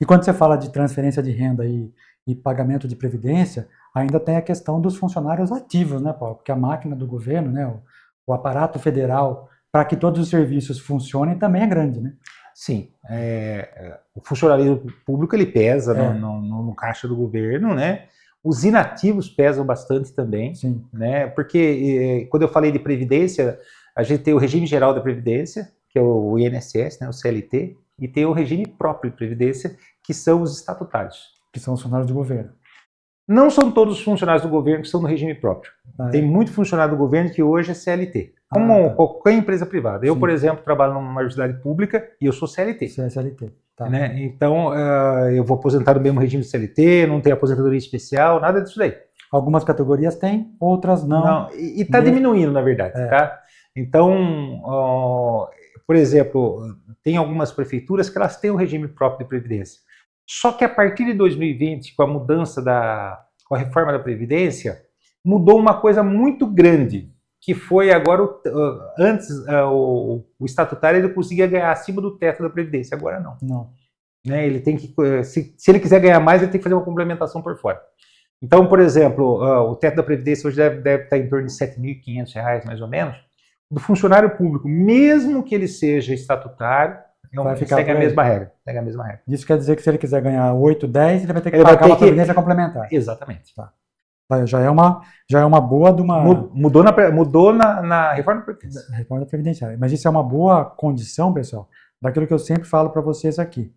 Speaker 1: E quando você fala de transferência de renda e pagamento de previdência, ainda tem a questão dos funcionários ativos, né, Paulo? Porque a máquina do governo, né, o aparato federal, para que todos os serviços funcionem, também é grande, né?
Speaker 2: Sim. O funcionalismo público, ele pesa no caixa do governo, né? Os inativos pesam bastante também,
Speaker 1: sim,
Speaker 2: né? Porque quando eu falei de previdência, a gente tem o regime geral da previdência, que é o INSS, né, o CLT, e tem o regime próprio de previdência, que são os estatutários.
Speaker 1: Que são os funcionários do governo.
Speaker 2: Não são todos os funcionários do governo que estão no regime próprio. Tem muito funcionário do governo que hoje é CLT, como qualquer empresa privada. Eu, por exemplo, trabalho numa universidade pública e eu sou CLT.
Speaker 1: Você é CLT. Tá.
Speaker 2: Né? Então, eu vou aposentar no mesmo regime de CLT, não tenho aposentadoria especial, nada disso daí.
Speaker 1: Algumas categorias têm, outras não.
Speaker 2: E está diminuindo, na verdade. Tá? Então, por exemplo, tem algumas prefeituras que elas têm um regime próprio de previdência. Só que a partir de 2020, com a mudança com a reforma da Previdência, mudou uma coisa muito grande, que foi agora, antes o estatutário ele conseguia ganhar acima do teto da Previdência, agora não.
Speaker 1: Não.
Speaker 2: Né, ele tem que, se ele quiser ganhar mais, ele tem que fazer uma complementação por fora. Então, por exemplo, o teto da Previdência hoje deve estar em torno de R$ 7.500, mais ou menos. Do funcionário público, mesmo que ele seja estatutário, segue a mesma regra.
Speaker 1: Isso quer dizer que se ele quiser ganhar 8, 10, ele vai ter que pagar uma previdência complementar.
Speaker 2: Exatamente.
Speaker 1: Tá. Já é uma boa de uma...
Speaker 2: Mudou na reforma da Previdência.
Speaker 1: Reforma da Previdência. Mas isso é uma boa condição, pessoal, daquilo que eu sempre falo para vocês aqui.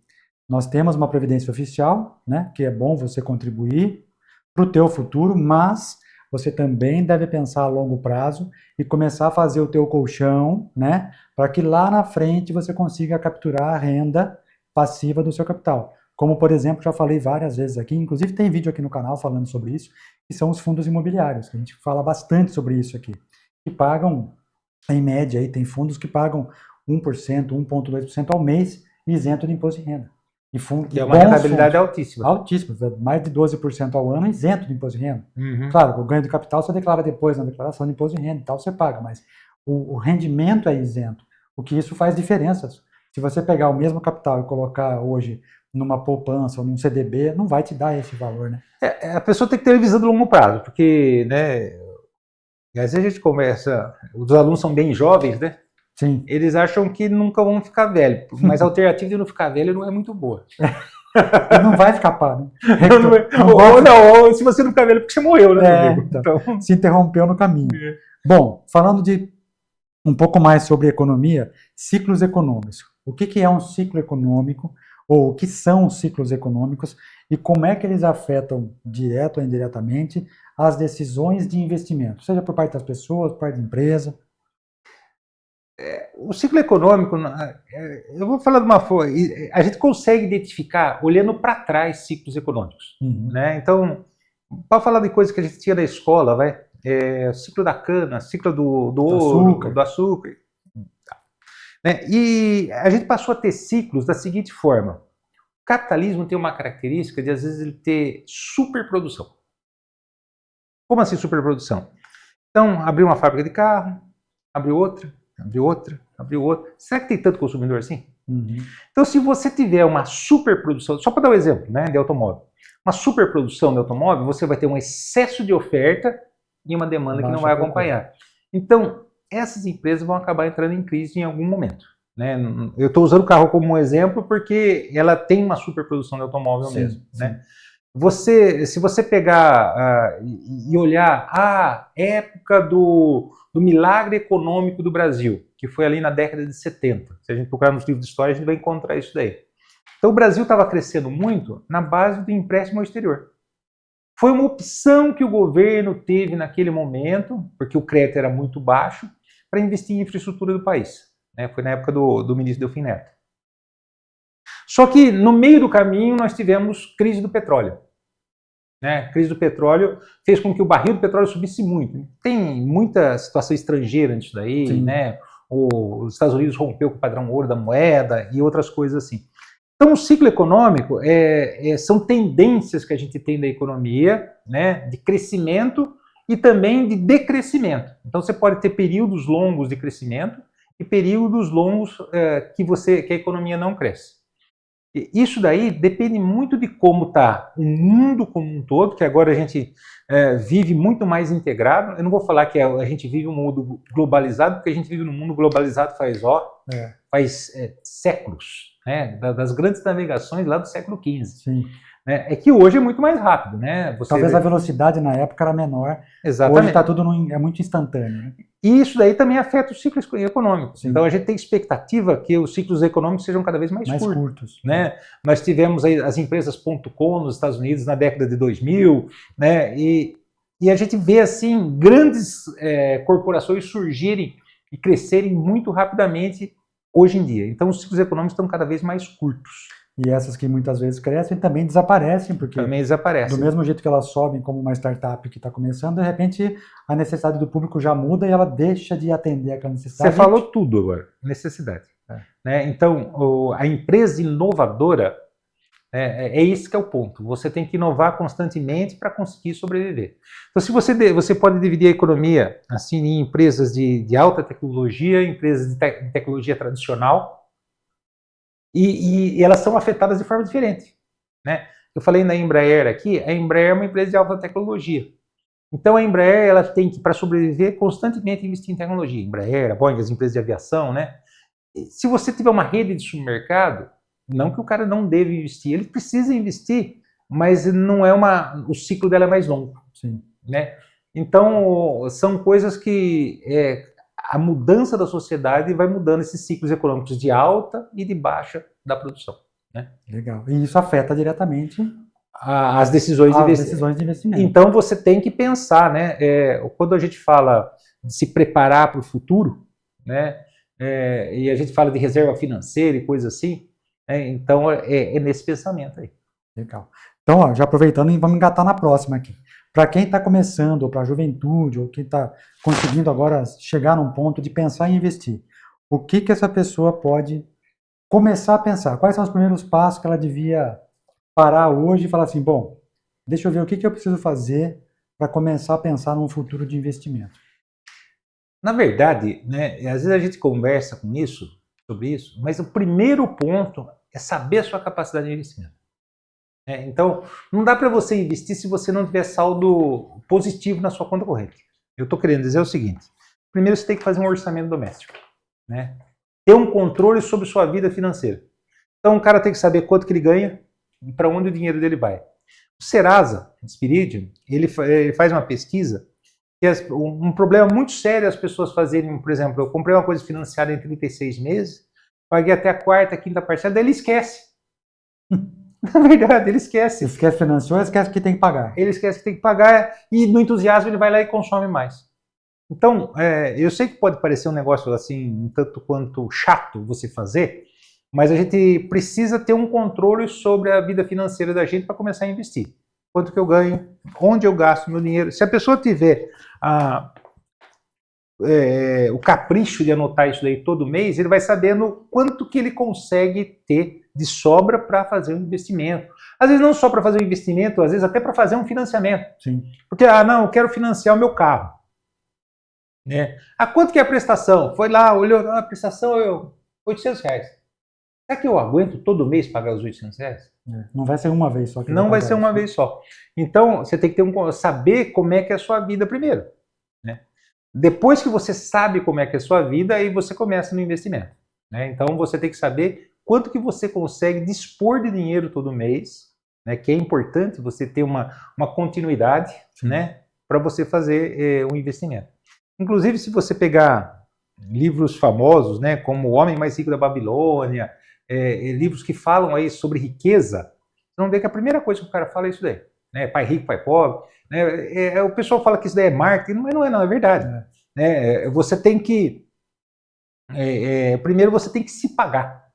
Speaker 1: Nós temos uma previdência oficial, né, que é bom você contribuir para o teu futuro, mas você também deve pensar a longo prazo e começar a fazer o teu colchão, né, para que lá na frente você consiga capturar a renda passiva do seu capital. Como, por exemplo, já falei várias vezes aqui, inclusive tem vídeo aqui no canal falando sobre isso, que são os fundos imobiliários, que a gente fala bastante sobre isso aqui, que pagam, em média, aí, tem fundos que pagam 1%, 1,2% ao mês isento de imposto de renda.
Speaker 2: Que é uma rentabilidade altíssima.
Speaker 1: Altíssima, mais de 12% ao ano isento de imposto de renda.
Speaker 2: Uhum.
Speaker 1: Claro, o ganho de capital você declara depois na declaração de imposto de renda e tal, você paga, mas o rendimento é isento. O que isso faz diferença. Se você pegar o mesmo capital e colocar hoje numa poupança ou num CDB, não vai te dar esse valor, né?
Speaker 2: A pessoa tem que ter visão de longo prazo, porque, né, às vezes a gente conversa, os alunos são bem jovens, né?
Speaker 1: Sim.
Speaker 2: Eles acham que nunca vão ficar velhos, mas a alternativa de não ficar velho não é muito boa.
Speaker 1: Não vai escapar, né?
Speaker 2: Ou se você não ficar velho, porque você morreu, né?
Speaker 1: Então, se interrompeu no caminho. Bom, falando de um pouco mais sobre economia, ciclos econômicos. O que é um ciclo econômico, ou o que são os ciclos econômicos, e como é que eles afetam, direto ou indiretamente, as decisões de investimento, seja por parte das pessoas, por parte da empresa?
Speaker 2: O ciclo econômico, eu vou falar de uma forma, a gente consegue identificar olhando para trás ciclos econômicos, né? Então, para falar de coisas que a gente tinha na escola, ciclo da cana, ciclo do ouro, do açúcar, né? E a gente passou a ter ciclos da seguinte forma: o capitalismo tem uma característica de às vezes ele ter superprodução. Como assim superprodução? Então, abriu uma fábrica de carro, abriu outra. Será que tem tanto consumidor assim? Então, se você tiver uma superprodução, só para dar um exemplo, né, de automóvel, uma superprodução de automóvel, você vai ter um excesso de oferta e uma demanda que não vai acompanhar. Então, essas empresas vão acabar entrando em crise em algum momento, né? Eu estou usando o carro como um exemplo porque ela tem uma superprodução de automóvel mesmo, né? Se você pegar e olhar a época do milagre econômico do Brasil, que foi ali na década de 70. Se a gente procurar nos livros de história, a gente vai encontrar isso daí. Então o Brasil estava crescendo muito na base do empréstimo ao exterior. Foi uma opção que o governo teve naquele momento, porque o crédito era muito baixo, para investir em infraestrutura do país. Né? Foi na época do ministro Delfim Neto. Só que no meio do caminho nós tivemos crise do petróleo. Né? A crise do petróleo fez com que o barril do petróleo subisse muito. Tem muita situação estrangeira nisso daí, né? Os Estados Unidos rompeu com o padrão ouro da moeda e outras coisas assim. Então, o ciclo econômico são tendências que a gente tem da economia, né? De crescimento e também de decrescimento. Então, você pode ter períodos longos de crescimento e períodos longos que a economia não cresce. Isso daí depende muito de como está o mundo como um todo, que agora a gente vive muito mais integrado. Eu não vou falar que a gente vive um mundo globalizado, porque a gente vive num mundo globalizado faz séculos, né? Das grandes navegações lá do século XV.
Speaker 1: Sim.
Speaker 2: É que hoje é muito mais rápido, né?
Speaker 1: Talvez a velocidade na época era menor.
Speaker 2: Exatamente.
Speaker 1: Hoje está tudo é muito instantâneo. Né?
Speaker 2: E isso daí também afeta os ciclos econômicos. Sim. Então a gente tem expectativa que os ciclos econômicos sejam cada vez mais curtos. Né? Nós tivemos aí as empresas .com nos Estados Unidos na década de 2000, né? E a gente vê assim grandes corporações surgirem e crescerem muito rapidamente hoje em dia. Então os ciclos econômicos estão cada vez mais curtos.
Speaker 1: E essas que muitas vezes crescem também desaparecem, porque do mesmo jeito que elas sobem como uma startup que está começando, de repente a necessidade do público já muda e ela deixa de atender aquela necessidade.
Speaker 2: Você falou tudo agora, necessidade. Né? Então, a empresa inovadora, é esse que é o ponto. Você tem que inovar constantemente para conseguir sobreviver. Então, se você pode dividir a economia assim, em empresas de alta tecnologia, empresas de tecnologia tradicional, e elas são afetadas de forma diferente. Né? Eu falei na Embraer aqui, a Embraer é uma empresa de alta tecnologia. Então a Embraer ela tem que, para sobreviver, constantemente investir em tecnologia. Embraer, a Boeing, as empresas de aviação, né? Se você tiver uma rede de supermercado, não que o cara não deve investir, ele precisa investir, mas não é o ciclo dela é mais longo.
Speaker 1: Sim.
Speaker 2: Né? Então são coisas que a mudança da sociedade vai mudando esses ciclos econômicos de alta e de baixa da produção. Né?
Speaker 1: Legal. E isso afeta diretamente
Speaker 2: as decisões de
Speaker 1: As
Speaker 2: investimento.
Speaker 1: decisões de investimento.
Speaker 2: Então você tem que pensar, né? Quando a gente fala de se preparar para o futuro, né? E a gente fala de reserva financeira e coisa assim, então é nesse pensamento aí.
Speaker 1: Legal. Então, ó, já aproveitando, vamos engatar na próxima aqui. Para quem está começando, ou para a juventude, ou quem está conseguindo agora chegar num ponto de pensar em investir, o que essa pessoa pode começar a pensar? Quais são os primeiros passos que ela devia parar hoje e falar assim, bom, deixa eu ver o que eu preciso fazer para começar a pensar num futuro de investimento?
Speaker 2: Na verdade, né, às vezes a gente conversa sobre isso, mas o primeiro ponto é saber a sua capacidade de investimento. Então, não dá para você investir se você não tiver saldo positivo na sua conta corrente. Eu estou querendo dizer o seguinte: primeiro você tem que fazer um orçamento doméstico, né? Ter um controle sobre sua vida financeira. Então, o cara tem que saber quanto que ele ganha e para onde o dinheiro dele vai. O Serasa, Spiridium, ele faz uma pesquisa que um problema muito sério as pessoas fazerem, por exemplo, eu comprei uma coisa financiada em 36 meses, paguei até a quarta, quinta parcela, daí ele esquece. Na verdade, ele esquece.
Speaker 1: Ele esquece financiou, esquece que tem que pagar.
Speaker 2: Ele esquece que tem que pagar e no entusiasmo ele vai lá e consome mais. Então, eu sei que pode parecer um negócio assim, um tanto quanto chato você fazer, mas a gente precisa ter um controle sobre a vida financeira da gente para começar a investir. Quanto que eu ganho, onde eu gasto meu dinheiro. Se a pessoa tiver o capricho de anotar isso daí todo mês, ele vai sabendo quanto que ele consegue ter de sobra para fazer um investimento. Às vezes não só para fazer um investimento, às vezes até para fazer um financiamento.
Speaker 1: Sim.
Speaker 2: Porque, não, eu quero financiar o meu carro. Né? Quanto que é a prestação? Foi lá, olhou, a prestação é R$800. Será que eu aguento todo mês pagar os R$800?
Speaker 1: Não vai ser uma vez só.
Speaker 2: Não vai ser uma vez só. Então, você tem que saber como é que é a sua vida primeiro. Né? Depois que você sabe como é que é a sua vida, aí você começa no investimento. Né? Então, você tem que saber quanto que você consegue dispor de dinheiro todo mês, né? Que é importante você ter uma continuidade, né? Para você fazer um investimento. Inclusive, se você pegar livros famosos, né, como O Homem Mais Rico da Babilônia, livros que falam aí sobre riqueza, vocês vão ver que a primeira coisa que o cara fala é isso daí. Né, pai rico, pai pobre. Né, o pessoal fala que isso daí é marketing, mas não é verdade. Né, você tem que... primeiro você tem que se pagar.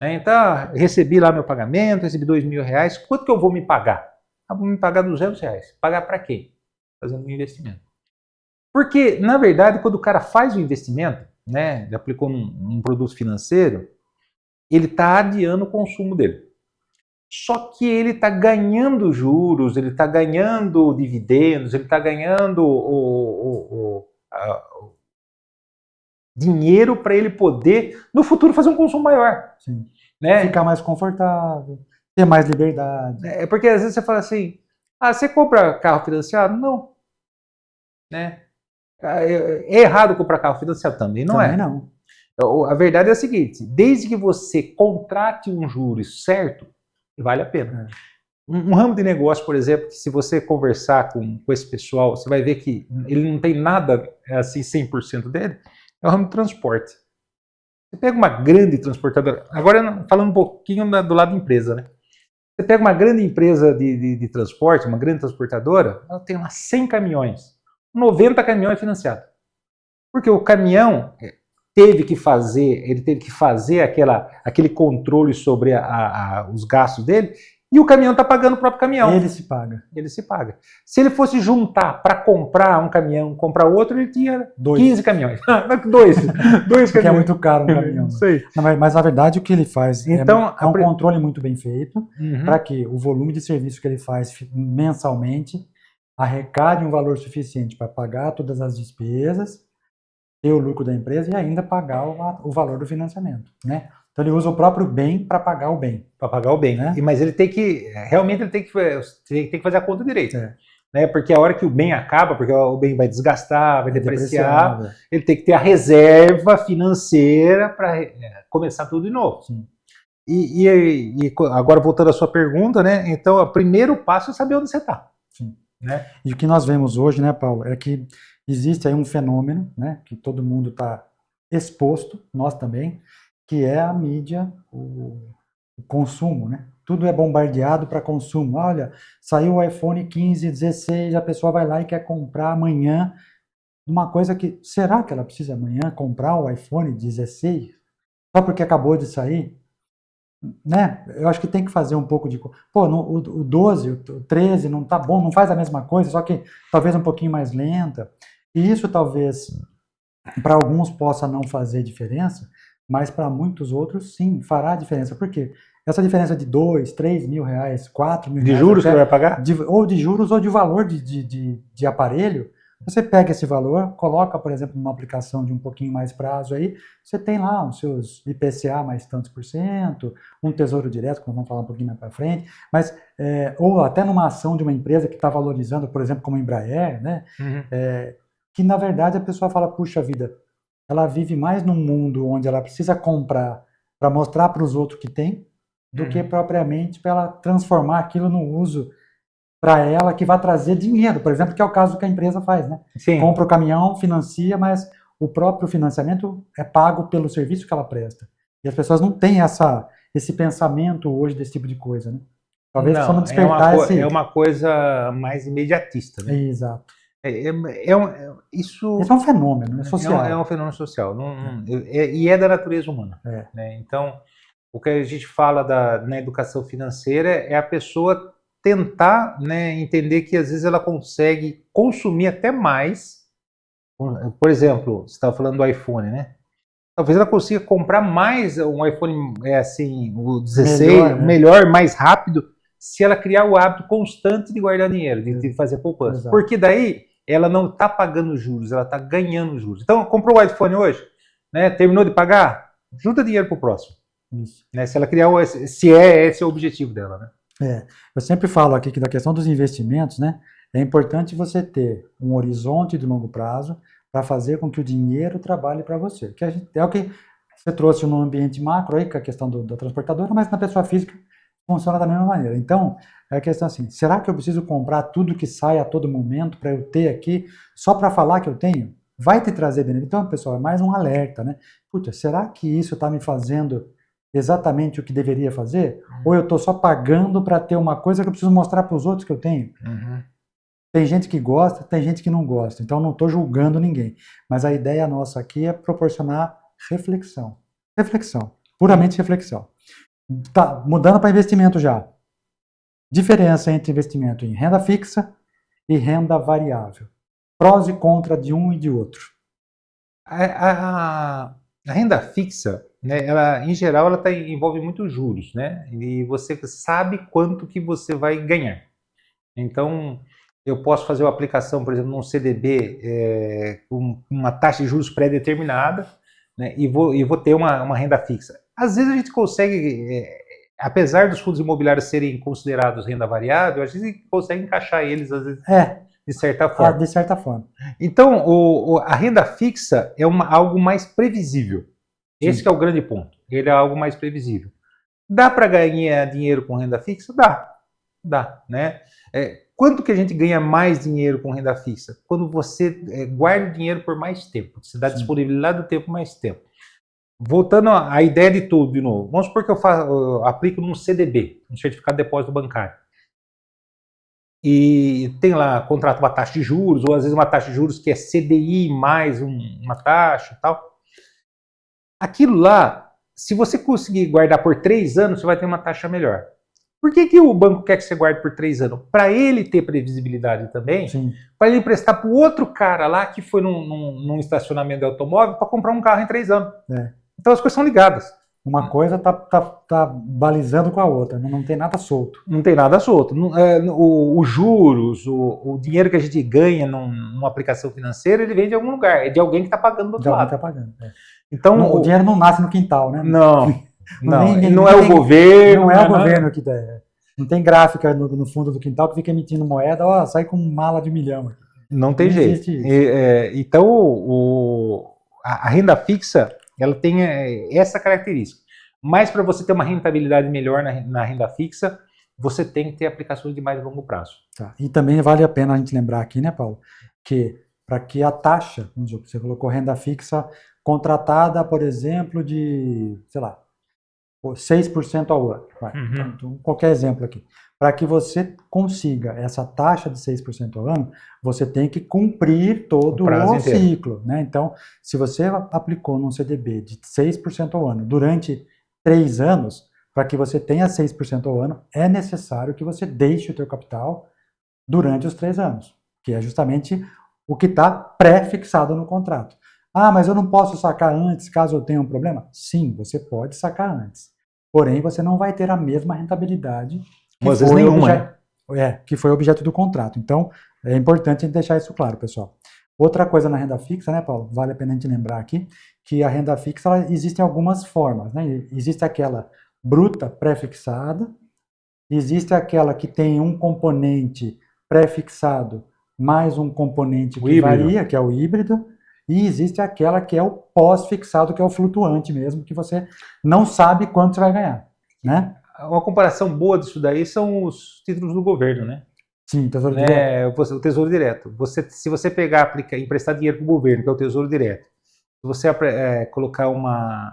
Speaker 2: Né, então, recebi lá meu pagamento, recebi R$2.000, quanto que eu vou me pagar? Vou me pagar R$200. Pagar para quê? Fazendo um investimento. Porque, na verdade, quando o cara faz o investimento, né, ele aplicou num produto financeiro, ele está adiando o consumo dele. Só que ele está ganhando juros, ele está ganhando dividendos, ele está ganhando dinheiro para ele poder, no futuro, fazer um consumo maior.
Speaker 1: Sim.
Speaker 2: Né?
Speaker 1: Ficar mais confortável, ter mais liberdade.
Speaker 2: Porque às vezes você fala assim, você compra carro financiado? Não. Né? É errado comprar carro financiado? Também não
Speaker 1: Também
Speaker 2: é.
Speaker 1: não.
Speaker 2: A verdade é a seguinte, desde que você contrate um juros certo, vale a pena. Um ramo de negócio, por exemplo, que se você conversar com esse pessoal, você vai ver que ele não tem nada assim 100% dele, é o ramo de transporte. Você pega uma grande transportadora, agora falando um pouquinho do lado da empresa, né? Você pega uma grande empresa de transporte, uma grande transportadora, ela tem lá 100 caminhões, 90 caminhões financiados. Porque o caminhão ele teve que fazer aquele controle sobre os gastos dele, e o caminhão está pagando o próprio caminhão.
Speaker 1: Ele se paga.
Speaker 2: Ele se paga. Se ele fosse juntar para comprar um caminhão, comprar outro, ele tinha 15 caminhões. Dois caminhões.
Speaker 1: Porque é muito caro um caminhão.
Speaker 2: Sei.
Speaker 1: Não, mas na verdade o que ele faz
Speaker 2: então,
Speaker 1: é um controle muito bem feito para que o volume de serviço que ele faz mensalmente arrecade um valor suficiente para pagar todas as despesas, ter o lucro da empresa e ainda pagar o valor do financiamento, né? Então ele usa o próprio bem para pagar o bem.
Speaker 2: Para pagar o bem, né? Mas ele tem que, realmente ele tem que fazer a conta direito. Né? Porque a hora que o bem acaba, porque o bem vai desgastar, vai depreciar, ele tem que ter a reserva financeira para começar tudo de novo.
Speaker 1: Sim.
Speaker 2: E agora voltando à sua pergunta, né? Então o primeiro passo é saber onde você está. Né?
Speaker 1: E o que nós vemos hoje, né, Paulo, é que existe aí um fenômeno, né, que todo mundo está exposto, nós também, que é a mídia, o consumo, né? Tudo é bombardeado para consumo. Olha, saiu o iPhone 15, 16, a pessoa vai lá e quer comprar amanhã uma coisa que, será que ela precisa amanhã comprar o iPhone 16? Só porque acabou de sair? Né? Eu acho que tem que fazer um pouco de. Pô, o 12, o 13 não tá bom, não faz a mesma coisa, só que talvez um pouquinho mais lenta. E isso talvez para alguns possa não fazer diferença, mas para muitos outros sim, fará diferença. Por quê? Essa diferença de 2, 3 mil reais, 4 mil
Speaker 2: De
Speaker 1: reais
Speaker 2: juros que
Speaker 1: até,
Speaker 2: ele vai pagar?
Speaker 1: ou de juros ou de valor de aparelho, você pega esse valor, coloca, por exemplo, numa aplicação de um pouquinho mais prazo aí, você tem lá os seus IPCA mais tantos por cento, um tesouro direto, que nós vamos falar um pouquinho mais para frente, mas, ou até numa ação de uma empresa que está valorizando, por exemplo, como a Embraer, né?
Speaker 2: Uhum.
Speaker 1: Que na verdade a pessoa fala, puxa vida, ela vive mais num mundo onde ela precisa comprar para mostrar para os outros que tem, do que propriamente para ela transformar aquilo no uso para ela que vai trazer dinheiro, por exemplo, que é o caso que a empresa faz, né?
Speaker 2: Sim.
Speaker 1: Compra o caminhão, financia, mas o próprio financiamento é pago pelo serviço que ela presta. E as pessoas não têm esse pensamento hoje desse tipo de coisa, né? Talvez só não
Speaker 2: Não,
Speaker 1: despertar
Speaker 2: é
Speaker 1: esse.
Speaker 2: uma coisa mais imediatista, né?
Speaker 1: Exato.
Speaker 2: Isso
Speaker 1: Esse é um fenômeno, né,
Speaker 2: é um
Speaker 1: social.
Speaker 2: fenômeno social e é da natureza humana,
Speaker 1: É.
Speaker 2: né? Então, o que a gente fala na educação financeira é a pessoa tentar, né, entender que às vezes ela consegue consumir até mais. Por exemplo, você estava falando do iPhone, né? Talvez ela consiga comprar mais um iPhone, assim, o 16,
Speaker 1: Melhor, né?
Speaker 2: melhor, mais rápido, se ela criar o hábito constante de guardar dinheiro, de fazer poupança.
Speaker 1: Exato.
Speaker 2: Porque daí ela não está pagando juros, ela está ganhando juros. Então, comprou o iPhone hoje, né? Terminou de pagar, junta dinheiro para o próximo.
Speaker 1: Isso.
Speaker 2: Né? Se ela criar, se é esse o objetivo dela, né?
Speaker 1: Eu sempre falo aqui que da questão dos investimentos, né? É importante você ter um horizonte de longo prazo para fazer com que o dinheiro trabalhe para você. Que é o que você trouxe no ambiente macro aí, com a questão da transportadora, mas na pessoa física funciona da mesma maneira. Então, é a questão assim, será que eu preciso comprar tudo que sai a todo momento para eu ter aqui, só para falar que eu tenho? Vai te trazer benefício? Então, pessoal, é mais um alerta, né? Puta, será que isso está me fazendo exatamente o que deveria fazer? Ou eu estou só pagando para ter uma coisa que eu preciso mostrar para os outros que eu tenho?
Speaker 2: Uhum.
Speaker 1: Tem gente que gosta, tem gente que não gosta, então não estou julgando ninguém. Mas a ideia nossa aqui é proporcionar reflexão. Reflexão, puramente reflexão. Tá, mudando para investimento já. Diferença entre investimento em renda fixa e renda variável. Prós e contras de um e de outro.
Speaker 2: A renda fixa, né, ela, em geral, ela envolve muitos juros, né? E você sabe quanto que você vai ganhar. Então, eu posso fazer uma aplicação, por exemplo, num CDB com uma taxa de juros pré-determinada, né, e vou ter uma renda fixa. Às vezes a gente consegue, apesar dos fundos imobiliários serem considerados renda variável, a gente consegue encaixar eles, às vezes, de certa forma.
Speaker 1: De certa forma.
Speaker 2: Então, a renda fixa é algo mais previsível. Esse que é o grande ponto. Ele é algo mais previsível. Dá para ganhar dinheiro com renda fixa? Dá, né? Quanto que a gente ganha mais dinheiro com renda fixa? Quando você guarda o dinheiro por mais tempo, você dá disponibilidade do tempo mais tempo. Voltando à ideia de tudo de novo, vamos supor que eu aplico num CDB, um certificado de depósito bancário. E tem lá, contrata uma taxa de juros, ou às vezes uma taxa de juros que é CDI mais uma taxa e tal. Aquilo lá, se você conseguir guardar por 3 anos, você vai ter uma taxa melhor. Por que o banco quer que você guarde por 3 anos? Para ele ter previsibilidade também, para ele emprestar para o outro cara lá que foi num estacionamento de automóvel para comprar um carro em 3 anos. Então as coisas são ligadas.
Speaker 1: Uma coisa tá balizando com a outra, não tem nada solto.
Speaker 2: Não tem nada solto. Os juros, o dinheiro que a gente ganha numa aplicação financeira, ele vem de algum lugar, é de alguém que está pagando do outro lado.
Speaker 1: Tá pagando.
Speaker 2: Então,
Speaker 1: o dinheiro não nasce no quintal, né?
Speaker 2: Não é o governo.
Speaker 1: Não é o governo que dá. Não tem gráfica no fundo do quintal que fica emitindo moeda, ó, sai com mala de 1 milhão.
Speaker 2: Não tem jeito. Então, a renda fixa, ela tem essa característica. Mas para você ter uma rentabilidade melhor na renda fixa, você tem que ter aplicações de mais longo prazo.
Speaker 1: Tá. E também vale a pena a gente lembrar aqui, né, Paulo, que para que a taxa, vamos dizer, você colocou renda fixa contratada, por exemplo, de, sei lá, 6% ao ano. Então, qualquer exemplo aqui. Para que você consiga essa taxa de 6% ao ano, você tem que cumprir todo o ciclo, né? Então, se você aplicou num CDB de 6% ao ano durante 3 anos, para que você tenha 6% ao ano, é necessário que você deixe o teu capital durante os 3 anos, que é justamente o que está pré-fixado no contrato. Ah, mas eu não posso sacar antes, caso eu tenha um problema? Sim, você pode sacar antes. Porém, você não vai ter a mesma rentabilidade que foi objeto do contrato. Então, é importante deixar isso claro, pessoal. Outra coisa na renda fixa, né, Paulo? Vale a pena a gente lembrar aqui, que a renda fixa existe em algumas formas, né? Existe aquela bruta pré-fixada, existe aquela que tem um componente pré-fixado mais um componente que varia, que é o híbrido, e existe aquela que é o pós-fixado, que é o flutuante mesmo, que você não sabe quanto você vai ganhar, né?
Speaker 2: Uma comparação boa disso daí são os títulos do governo, né?
Speaker 1: Sim, Tesouro Direto.
Speaker 2: O Tesouro Direto. Se você pegar, emprestar dinheiro para o governo, que é o Tesouro Direto, se você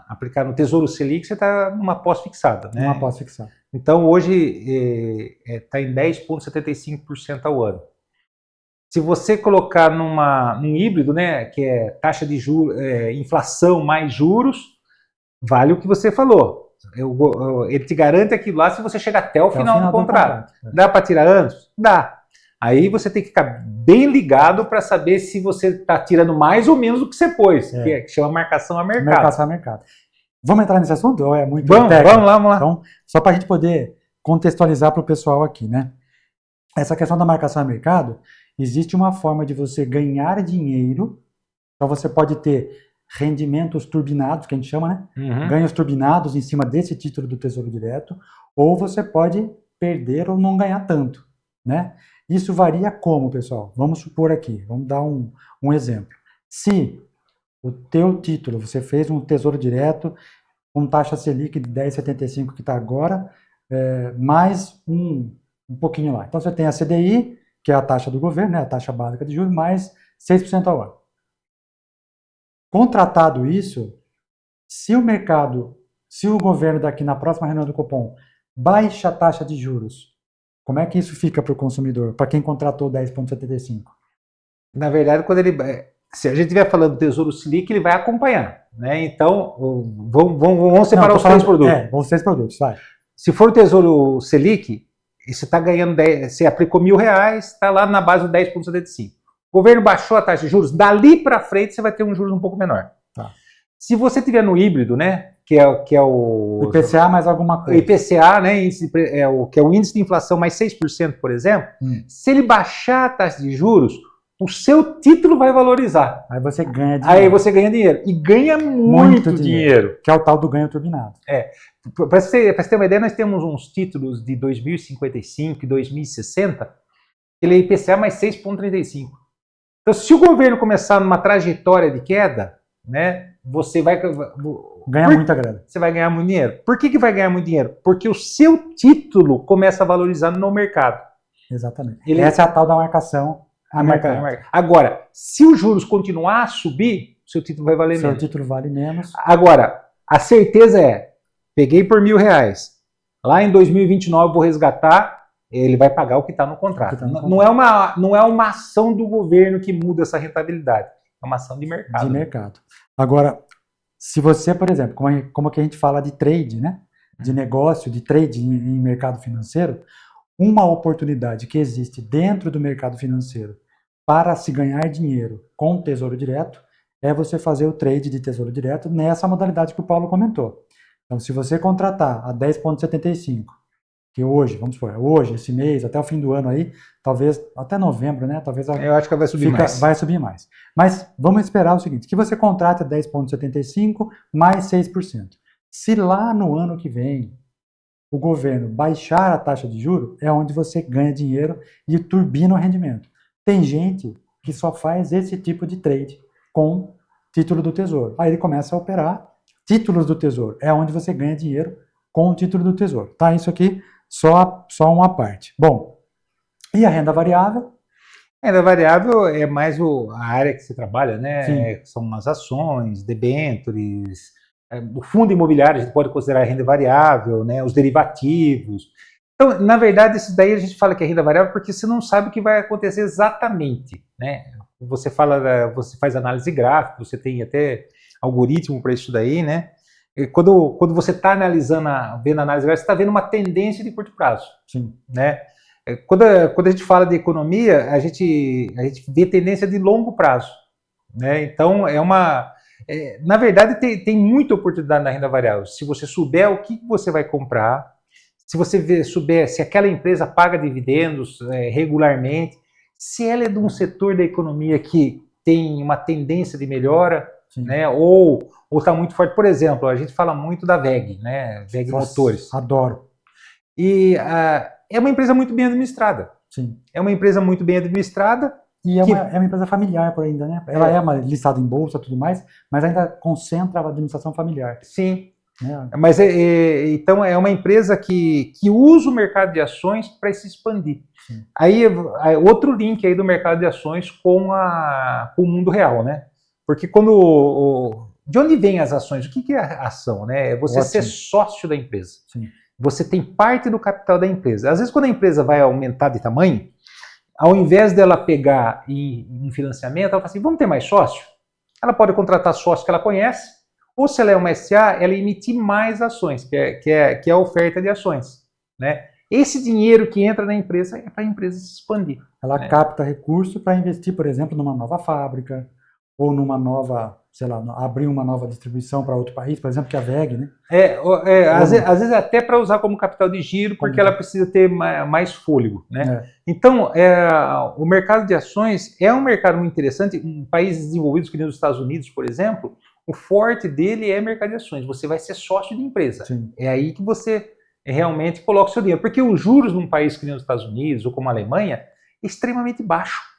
Speaker 2: aplicar no Tesouro Selic, você está numa pós-fixada, né?
Speaker 1: Uma pós-fixada.
Speaker 2: Então, hoje está em 10,75% ao ano. Se você colocar num híbrido, né, que é taxa de juros, inflação mais juros, vale o que você falou. Ele te garante aquilo lá se você chegar até o final do contrato. Dá para tirar anos? Dá. Aí você tem que ficar bem ligado para saber se você está tirando mais ou menos do que você pôs, que chama marcação a mercado.
Speaker 1: Marcação a mercado. Vamos entrar nesse assunto? Ou é muito
Speaker 2: técnico? Vamos lá.
Speaker 1: Então, só para a gente poder contextualizar para o pessoal aqui, né? Essa questão da marcação a mercado, existe uma forma de você ganhar dinheiro. Então, você pode ter rendimentos turbinados, que a gente chama, né? Ganhos turbinados em cima desse título do Tesouro Direto, ou você pode perder ou não ganhar tanto, né? Isso varia como, pessoal? Vamos supor aqui, vamos dar um exemplo. Se o teu título, você fez um Tesouro Direto com taxa Selic de 10,75 que está agora, mais um pouquinho lá. Então, você tem a CDI, que é a taxa do governo, né? A taxa básica de juros, mais 6% ao ano. Contratado isso, se o governo daqui na próxima reunião do Copom baixa a taxa de juros, como é que isso fica para o consumidor, para quem contratou 10,75?
Speaker 2: Na verdade, se a gente estiver falando do Tesouro Selic, ele vai acompanhar, né? Então, vamos separar os 3 produtos.
Speaker 1: Vão ser 3 produtos, vai.
Speaker 2: Se for o Tesouro Selic, você está ganhando, você aplicou R$1.000, está lá na base do 10,75. O governo baixou a taxa de juros, dali para frente você vai ter um juros um pouco menor.
Speaker 1: Tá.
Speaker 2: Se você tiver no híbrido, né, que é o
Speaker 1: IPCA mais alguma coisa.
Speaker 2: IPCA, né, que é o índice de inflação mais 6%, por exemplo, se ele baixar a taxa de juros, o seu título vai valorizar.
Speaker 1: Aí você ganha dinheiro.
Speaker 2: E ganha muito dinheiro.
Speaker 1: Que é o tal do ganho turbinado.
Speaker 2: Para você ter uma ideia, nós temos uns títulos de 2055 e 2060, ele é IPCA mais 6,35. Então, se o governo começar numa trajetória de queda, né, você vai
Speaker 1: ganhar muita grana.
Speaker 2: Você vai ganhar muito dinheiro. Por que vai ganhar muito dinheiro? Porque o seu título começa a valorizar no mercado.
Speaker 1: Exatamente. Essa é a tal da marcação a mercado.
Speaker 2: Agora, se os juros continuar a subir, seu título vai valer menos.
Speaker 1: Seu título vale menos.
Speaker 2: Agora, a certeza peguei por R$1.000, lá em 2029 eu vou resgatar, ele vai pagar o que está no contrato. Não é uma ação do governo que muda essa rentabilidade, é uma ação de mercado.
Speaker 1: De mercado. Agora, se você, por exemplo, como que a gente fala de trade, né? De negócio, de trade em mercado financeiro, uma oportunidade que existe dentro do mercado financeiro para se ganhar dinheiro com Tesouro Direto é você fazer o trade de Tesouro Direto nessa modalidade que o Paulo comentou. Então, se você contratar a 10,75, que vamos supor, esse mês, até o fim do ano aí, talvez até novembro, né? Talvez
Speaker 2: eu acho que vai subir mais.
Speaker 1: Vai subir mais. Mas vamos esperar o seguinte, que você contrate a 10,75 mais 6%. Se lá no ano que vem o governo baixar a taxa de juros, é onde você ganha dinheiro e turbina o rendimento. Tem gente que só faz esse tipo de trade com título do Tesouro. Aí ele começa a operar títulos do Tesouro. É onde você ganha dinheiro com o título do Tesouro. Tá? Isso aqui só uma parte. Bom, e a renda variável?
Speaker 2: A renda variável é mais a área que você trabalha, né? São as ações, debêntures, o fundo imobiliário a gente pode considerar renda variável, né, os derivativos. Então, na verdade, isso daí a gente fala que é renda variável porque você não sabe o que vai acontecer exatamente, né? Você faz análise gráfica, você tem até algoritmo para isso daí, né? E quando você está analisando, vendo a análise gráfica, você está vendo uma tendência de curto prazo.
Speaker 1: Sim.
Speaker 2: Né? Quando a gente fala de economia, a gente vê tendência de longo prazo. Né? Então, na verdade, tem muita oportunidade na renda variável. Se você souber o que você vai comprar, se você souber se aquela empresa paga dividendos regularmente, se ela é de um setor da economia que tem uma tendência de melhora, né? Ou está muito forte. Por exemplo, a gente fala muito da WEG, né? WEG Motores.
Speaker 1: Adoro.
Speaker 2: E é uma empresa muito bem administrada.
Speaker 1: Sim.
Speaker 2: É uma empresa muito bem administrada.
Speaker 1: E é uma empresa familiar por ainda, né? Ela é listada em bolsa e tudo mais, mas ainda concentra a administração familiar.
Speaker 2: Sim. Mas então é uma empresa que usa o mercado de ações para se expandir. Sim. Aí outro link aí do mercado de ações com o mundo real, né? Porque de onde vêm as ações? O que é a ação? Né? É você ser sócio da empresa. Sim. Você tem parte do capital da empresa. Às vezes, quando a empresa vai aumentar de tamanho, ao invés dela pegar em financiamento, ela fala assim, vamos ter mais sócio? Ela pode contratar sócio que ela conhece, ou se ela é uma SA, ela emitir mais ações, que é a oferta de ações. Né? Esse dinheiro que entra na empresa é para a empresa se expandir.
Speaker 1: Ela capta recurso para investir, por exemplo, numa nova fábrica, ou numa nova, sei lá, abrir uma nova distribuição para outro país, por exemplo, que é a WEG, né?
Speaker 2: Às vezes até para usar como capital de giro, porque ela precisa ter mais fôlego, né? Então, o mercado de ações é um mercado muito interessante. Em países desenvolvidos, que nem os Estados Unidos, por exemplo, o forte dele é mercado de ações. Você vai ser sócio de empresa. Sim. É aí que você realmente coloca o seu dinheiro. Porque os juros num país que nem os Estados Unidos ou como a Alemanha é extremamente baixo.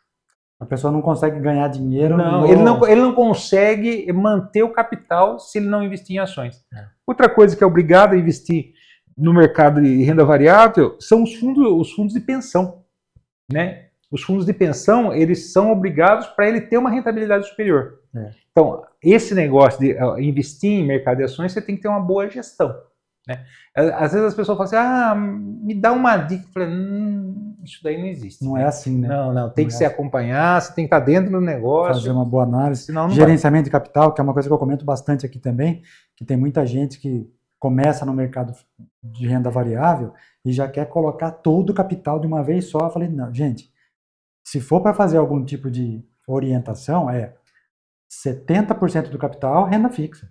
Speaker 1: A pessoa não consegue ganhar dinheiro.
Speaker 2: Não, ele não consegue manter o capital se ele não investir em ações. Outra coisa que é obrigado a investir no mercado de renda variável são os fundos de pensão. Né? Os fundos de pensão, eles são obrigados para ele ter uma rentabilidade superior. Então, esse negócio de investir em mercado de ações, você tem que ter uma boa gestão. Né? Às vezes as pessoas falam assim, me dá uma dica. Eu falei, isso daí não existe.
Speaker 1: Não é assim, né?
Speaker 2: Não, tem que se acompanhar, você tem que estar dentro do negócio.
Speaker 1: Fazer uma boa análise.
Speaker 2: Senão não
Speaker 1: Gerenciamento de capital, que é uma coisa que eu comento bastante aqui também, que tem muita gente que começa no mercado de renda variável e já quer colocar todo o capital de uma vez só. Eu falei, não, gente, se for para fazer algum tipo de orientação, 70% do capital renda fixa.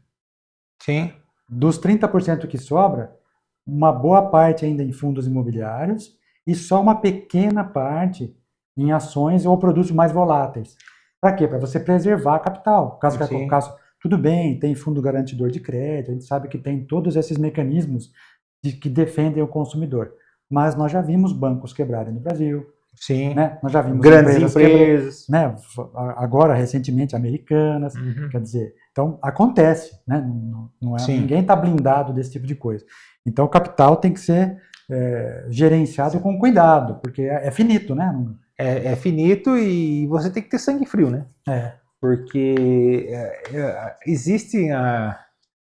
Speaker 2: Sim.
Speaker 1: Dos 30% que sobra, uma boa parte ainda em fundos imobiliários e só uma pequena parte em ações ou produtos mais voláteis. Para quê? Para você preservar capital. Caso tudo bem, tem fundo garantidor de crédito, a gente sabe que tem todos esses mecanismos que defendem o consumidor. Mas nós já vimos bancos quebrarem no Brasil.
Speaker 2: Sim.
Speaker 1: Né? Nós já vimos
Speaker 2: grandes empresas.
Speaker 1: Né? Agora, recentemente, americanas. Quer dizer, então acontece. Né? Não é, ninguém está blindado desse tipo de coisa. Então o capital tem que ser gerenciado com cuidado, porque é finito, né?
Speaker 2: É finito e você tem que ter sangue frio, né? Porque existem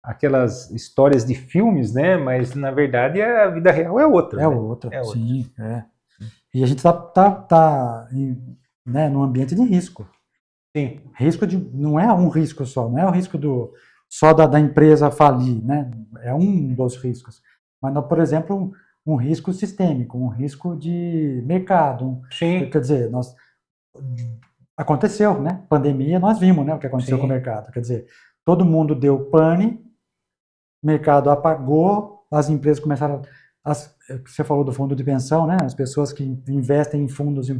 Speaker 2: aquelas histórias de filmes, né? Mas na verdade a vida real é outra.
Speaker 1: Sim, E a gente tá num ambiente de risco.
Speaker 2: Sim.
Speaker 1: Risco não é um risco só, não é o risco só da empresa falir, né? É um dos riscos. Mas, por exemplo, um risco sistêmico, um risco de mercado.
Speaker 2: Sim.
Speaker 1: Quer dizer, aconteceu, né? Pandemia, nós vimos, né, o que aconteceu com o mercado. Quer dizer, todo mundo deu pane, o mercado apagou, as empresas começaram... Você falou do fundo de pensão, né? As pessoas que investem em fundos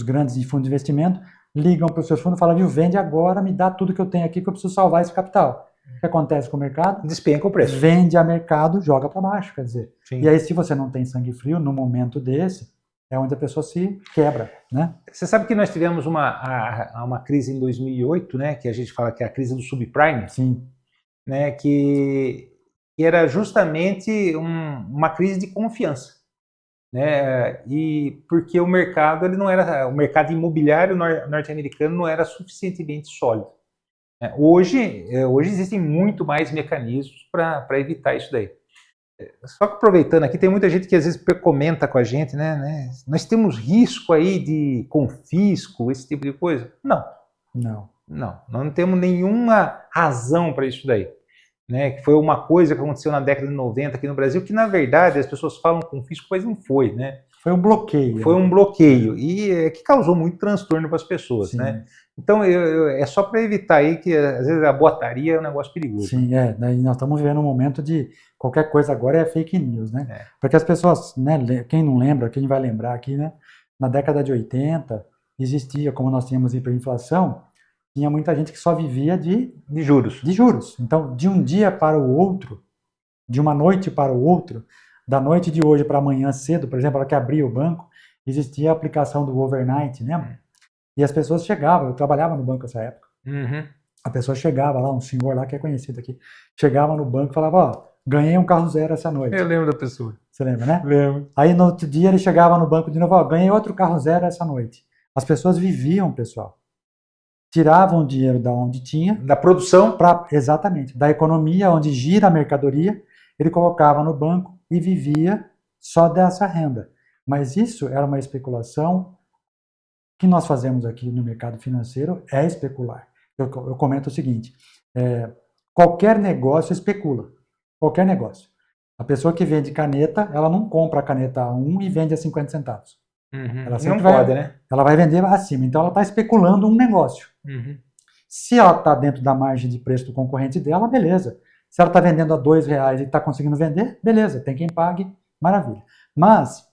Speaker 1: grandes, em fundos de investimento, ligam para os seus fundos e falam, viu, vende agora, me dá tudo que eu tenho aqui que eu preciso salvar esse capital. O que acontece com o mercado?
Speaker 2: Despenca o preço.
Speaker 1: Vende a mercado, joga para baixo, quer dizer.
Speaker 2: Sim.
Speaker 1: E aí, se você não tem sangue frio, no momento desse, é onde a pessoa se quebra, né?
Speaker 2: Você sabe que nós tivemos uma crise em 2008, né? Que a gente fala que é a crise do subprime.
Speaker 1: Sim.
Speaker 2: Né, que era justamente uma crise de confiança, né? E porque o mercado imobiliário norte-americano não era suficientemente sólido. Hoje existem muito mais mecanismos para evitar isso daí. Só que aproveitando aqui, tem muita gente que às vezes comenta com a gente, né? Nós temos risco aí de confisco, esse tipo de coisa? Não, não temos nenhuma razão para isso daí. Né? Que foi uma coisa que aconteceu na década de 90 aqui no Brasil, que na verdade as pessoas falam confisco, mas não foi, né?
Speaker 1: Foi um bloqueio.
Speaker 2: Foi um bloqueio e que causou muito transtorno para as pessoas,
Speaker 1: Sim.
Speaker 2: Né? Então é só para evitar aí que às vezes a boataria é um negócio perigoso.
Speaker 1: Sim, daí nós estamos vivendo um momento de qualquer coisa agora é fake news, né? Porque as pessoas, né, quem não lembra, quem vai lembrar aqui, né? Na década de 80 existia, como nós tínhamos hiperinflação, tinha muita gente que só vivia de
Speaker 2: juros.
Speaker 1: De juros. Então, de um dia para o outro, de uma noite para o outro, da noite de hoje para amanhã cedo, por exemplo, ela que abria o banco, existia a aplicação do overnight, né? E as pessoas chegavam, eu trabalhava no banco nessa época, a pessoa chegava lá, um senhor lá que é conhecido aqui, chegava no banco e falava, ó, ganhei um carro zero essa noite.
Speaker 2: Eu lembro da pessoa.
Speaker 1: Você lembra, né?
Speaker 2: Lembro.
Speaker 1: Aí no outro dia ele chegava no banco de novo, ó, ganhei outro carro zero essa noite. As pessoas viviam, pessoal. Tiravam o dinheiro da onde tinha.
Speaker 2: Da produção.
Speaker 1: Exatamente. Da economia, onde gira a mercadoria, ele colocava no banco e vivia só dessa renda. Mas isso era uma especulação. O que nós fazemos aqui no mercado financeiro é especular. Eu comento o seguinte, qualquer negócio especula. Qualquer negócio. A pessoa que vende caneta, ela não compra a caneta a 1 e vende a 50 centavos.
Speaker 2: Ela sempre não pode, né?
Speaker 1: Ela vai vender acima. Então ela está especulando um negócio. Se ela está dentro da margem de preço do concorrente dela, beleza. Se ela está vendendo a R$2 e está conseguindo vender, beleza. Tem quem pague, maravilha. Mas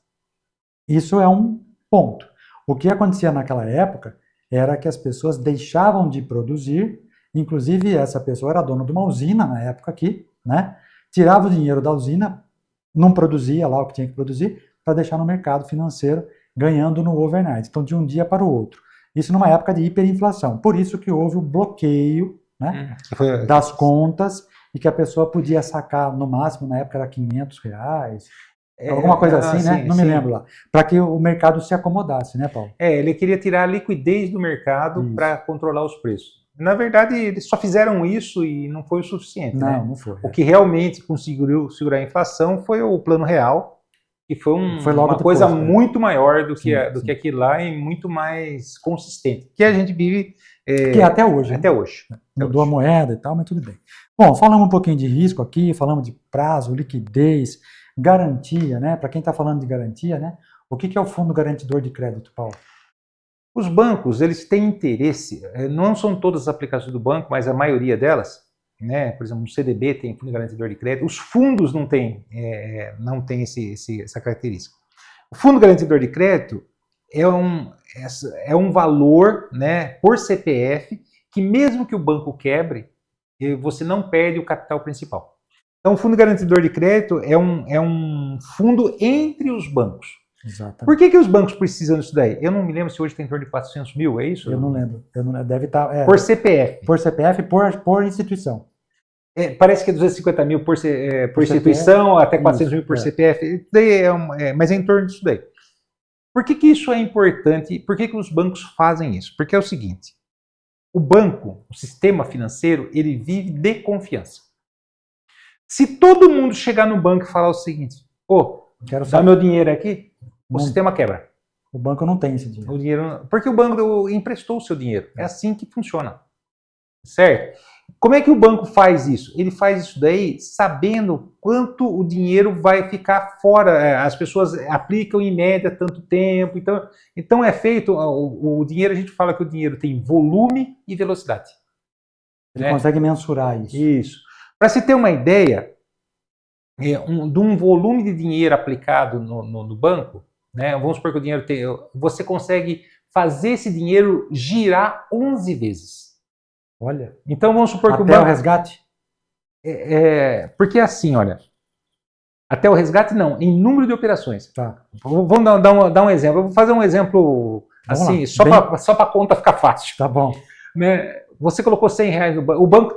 Speaker 1: isso é um ponto. O que acontecia naquela época era que as pessoas deixavam de produzir, inclusive essa pessoa era dona de uma usina na época aqui, né? Tirava o dinheiro da usina, não produzia lá o que tinha que produzir, para deixar no mercado financeiro, ganhando no overnight. Então, de um dia para o outro. Isso numa época de hiperinflação. Por isso que houve o bloqueio, né, das contas e que a pessoa podia sacar, no máximo, na época era R$500, alguma coisa assim, né? Não me lembro lá. Para que o mercado se acomodasse, né, Paulo?
Speaker 2: Ele queria tirar a liquidez do mercado para controlar os preços. Na verdade, eles só fizeram isso e não foi o suficiente.
Speaker 1: Não foi.
Speaker 2: O que realmente conseguiu segurar a inflação foi o Plano Real, que foi uma coisa muito maior do que aquilo lá e muito mais consistente, que a gente vive...
Speaker 1: que é até hoje.
Speaker 2: Até hoje.
Speaker 1: Mudou a moeda e tal, mas tudo bem. Bom, falamos um pouquinho de risco aqui, falamos de prazo, liquidez, garantia, né? Para quem está falando de garantia, né? O que é o Fundo Garantidor de Crédito, Paulo?
Speaker 2: Os bancos, eles têm interesse, não são todas as aplicações do banco, mas a maioria delas, né? Por exemplo, o CDB tem Fundo Garantidor de Crédito, os fundos não têm essa característica. O Fundo Garantidor de Crédito é um valor, né, por CPF, que mesmo que o banco quebre, você não perde o capital principal. Então, o Fundo Garantidor de Crédito é um fundo entre os bancos.
Speaker 1: Exatamente.
Speaker 2: Por que os bancos precisam disso daí? Eu não me lembro se hoje tem em torno de 400 mil, é isso?
Speaker 1: Eu não lembro. Deve estar...
Speaker 2: por CPF.
Speaker 1: Por CPF, por instituição.
Speaker 2: Parece que é 250 mil por instituição, CPF, até 400 mil por CPF. Mas é em torno disso daí. Por que isso é importante? Por que os bancos fazem isso? Porque é o seguinte, o banco, o sistema financeiro, ele vive de confiança. Se todo mundo chegar no banco e falar o seguinte, dá meu dinheiro aqui, o sistema quebra.
Speaker 1: O banco não tem esse dinheiro.
Speaker 2: Porque o banco emprestou o seu dinheiro. É assim que funciona. Certo? Como é que o banco faz isso? Ele faz isso daí sabendo quanto o dinheiro vai ficar fora. As pessoas aplicam em média tanto tempo. Então é feito, o dinheiro, a gente fala que o dinheiro tem volume e velocidade.
Speaker 1: Ele consegue mensurar isso.
Speaker 2: Isso. Para se ter uma ideia de um volume de dinheiro aplicado no banco, né, vamos supor que o dinheiro você consegue fazer esse dinheiro girar 11 vezes.
Speaker 1: Olha.
Speaker 2: Então vamos supor que o
Speaker 1: banco... Até o resgate?
Speaker 2: Porque assim, olha, até o resgate não, em número de operações.
Speaker 1: Tá.
Speaker 2: Vamos dar um exemplo. Eu vou fazer um exemplo assim, só para a conta ficar fácil.
Speaker 1: Tá bom.
Speaker 2: Né? Você colocou R$100 no banco, o banco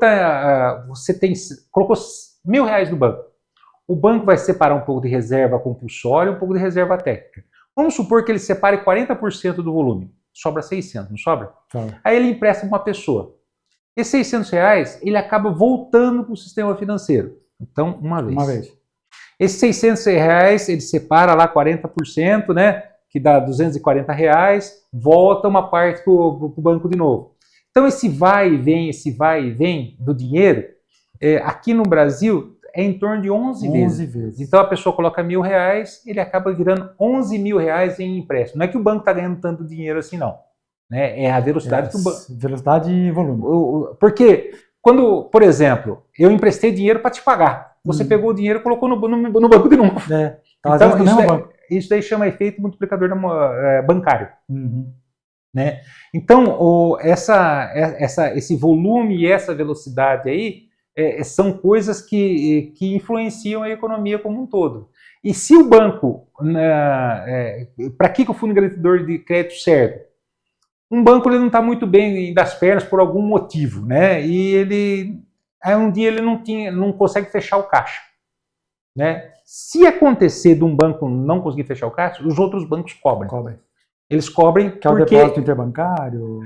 Speaker 2: colocou R$1.000 no banco. O banco vai separar um pouco de reserva compulsória e um pouco de reserva técnica. Vamos supor que ele separe 40% do volume. Sobra 600, não sobra?
Speaker 1: Tá.
Speaker 2: Aí ele empresta para uma pessoa. Esses R$ 600, ele acaba voltando para o sistema financeiro. Então, uma vez.
Speaker 1: Uma vez.
Speaker 2: Esses R$ 600, ele separa lá 40%, né? Que dá R$ 240, volta uma parte para o banco de novo. Então, esse vai e vem do dinheiro, aqui no Brasil, é em torno de 11 vezes. Então, a pessoa coloca R$ 1.000, ele acaba virando R$ 11.000 em empréstimo. Não é que o banco está ganhando tanto dinheiro assim, não. Né? É a velocidade que o banco...
Speaker 1: Velocidade e volume.
Speaker 2: Porque, quando, por exemplo, eu emprestei dinheiro para te pagar, você pegou o dinheiro e colocou no banco de novo. Então, isso daí chama efeito multiplicador bancário. Né? Então, esse volume e essa velocidade aí são coisas que influenciam a economia como um todo. E se o banco, para que o fundo garantidor de crédito serve? Um banco ele não está muito bem das pernas por algum motivo, né? E um dia ele não consegue fechar o caixa, né? Se acontecer de um banco não conseguir fechar o caixa, os outros bancos cobrem. Eles cobrem
Speaker 1: que é o depósito interbancário.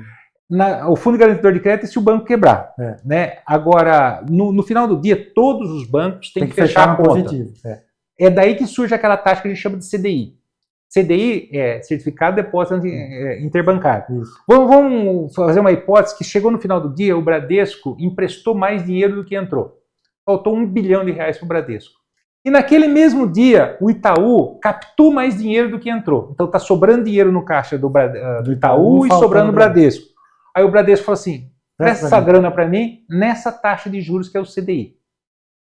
Speaker 2: O fundo garantidor de crédito é se o banco quebrar, né? Agora, no final do dia, todos os bancos têm que fechar a conta. Positivo. É daí que surge aquela taxa que a gente chama de CDI. CDI é Certificado de Depósito Interbancário. Vamos fazer uma hipótese que chegou no final do dia, o Bradesco emprestou mais dinheiro do que entrou. Faltou R$1 bilhão para o Bradesco. E naquele mesmo dia, o Itaú captou mais dinheiro do que entrou. Então está sobrando dinheiro no caixa do Itaú e sobrando no Bradesco. Aí o Bradesco falou assim, presta essa grana para mim nessa taxa de juros que é o CDI.